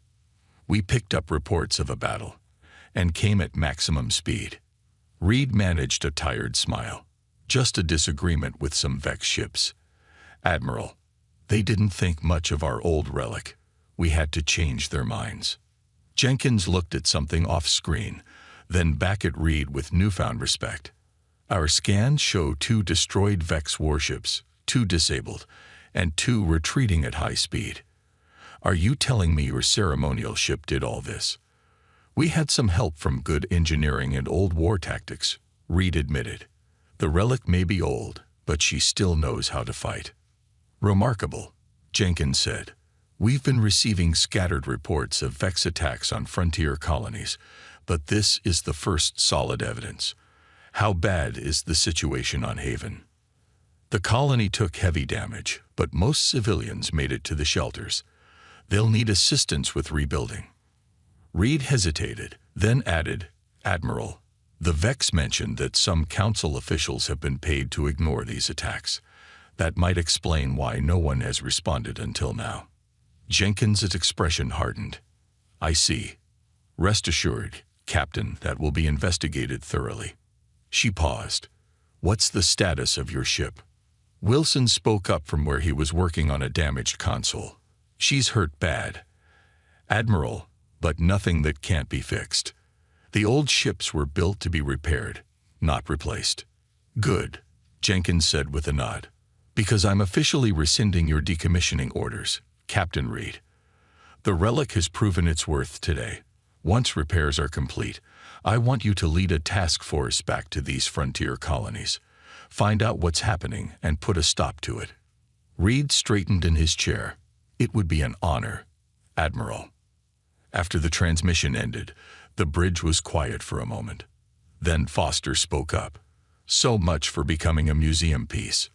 "We picked up reports of a battle and came at maximum speed." Reed managed a tired smile. "Just a disagreement with some Vex ships. Admiral, they didn't think much of our old relic. We had to change their minds." Jenkins looked at something off-screen, then back at Reed with newfound respect. "Our scans show 2 destroyed Vex warships, 2 disabled, and 2 retreating at high speed. Are you telling me your ceremonial ship did all this?" "We had some help from good engineering and old war tactics," Reed admitted. "The relic may be old, but she still knows how to fight." "Remarkable," Jenkins said. "We've been receiving scattered reports of Vex attacks on frontier colonies, but this is the first solid evidence. How bad is the situation on Haven?" "The colony took heavy damage, but most civilians made it to the shelters. They'll need assistance with rebuilding." Reed hesitated, then added, "Admiral, The Vex mentioned that some council officials have been paid to ignore these attacks. That might explain why no one has responded until now. Jenkins's expression hardened. I see. Rest assured, Captain, that will be investigated thoroughly. She paused. What's the status of your ship? Wilson spoke up from where he was working on a damaged console. She's hurt bad, Admiral, but nothing that can't be fixed. The old ships were built to be repaired, not replaced. Good, Jenkins said with a nod. Because I'm officially rescinding your decommissioning orders, Captain Reed. The relic has proven its worth today. Once repairs are complete, I want you to lead a task force back to these frontier colonies. Find out what's happening and put a stop to it. Reed straightened in his chair. It would be an honor, Admiral. After the transmission ended, the bridge was quiet for a moment. Then Foster spoke up. So much for becoming a museum piece.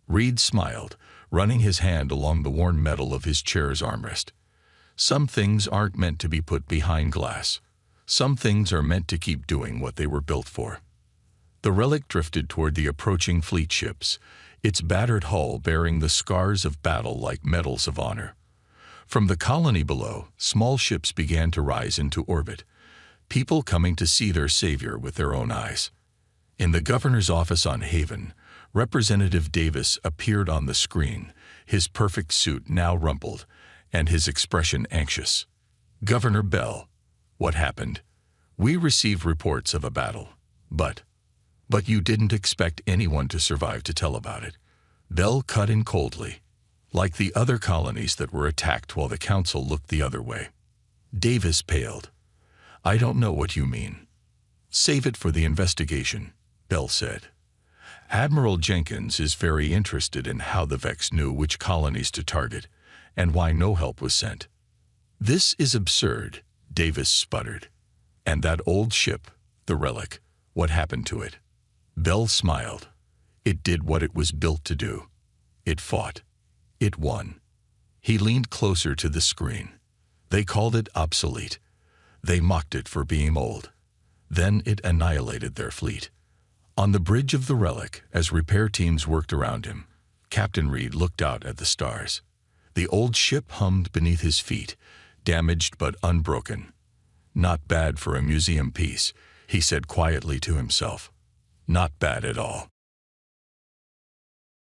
Reed smiled, running his hand along the worn metal of his chair's armrest. Some things aren't meant to be put behind glass. Some things are meant to keep doing what they were built for. The relic drifted toward the approaching fleet ships, its battered hull bearing the scars of battle like medals of honor. From the colony below, small ships began to rise into orbit, people coming to see their savior with their own eyes. In the governor's office on Haven, Representative Davis appeared on the screen, his perfect suit now rumpled, and his expression anxious. Governor Bell, what happened? We received reports of a battle, but you didn't expect anyone to survive to tell about it. Bell cut in coldly, like the other colonies that were attacked while the council looked the other way. Davis paled. I don't know what you mean. Save it for the investigation, Bell said. Admiral Jenkins is very interested in how the Vex knew which colonies to target and why no help was sent. This is absurd, Davis sputtered. And that old ship, the relic, what happened to it? Bell smiled. It did what it was built to do. It fought. It won. He leaned closer to the screen. They called it obsolete. They mocked it for being old. Then it annihilated their fleet. On the bridge of the relic, as repair teams worked around him, Captain Reed looked out at the stars. The old ship hummed beneath his feet, damaged but unbroken. Not bad for a museum piece, he said quietly to himself. Not bad at all.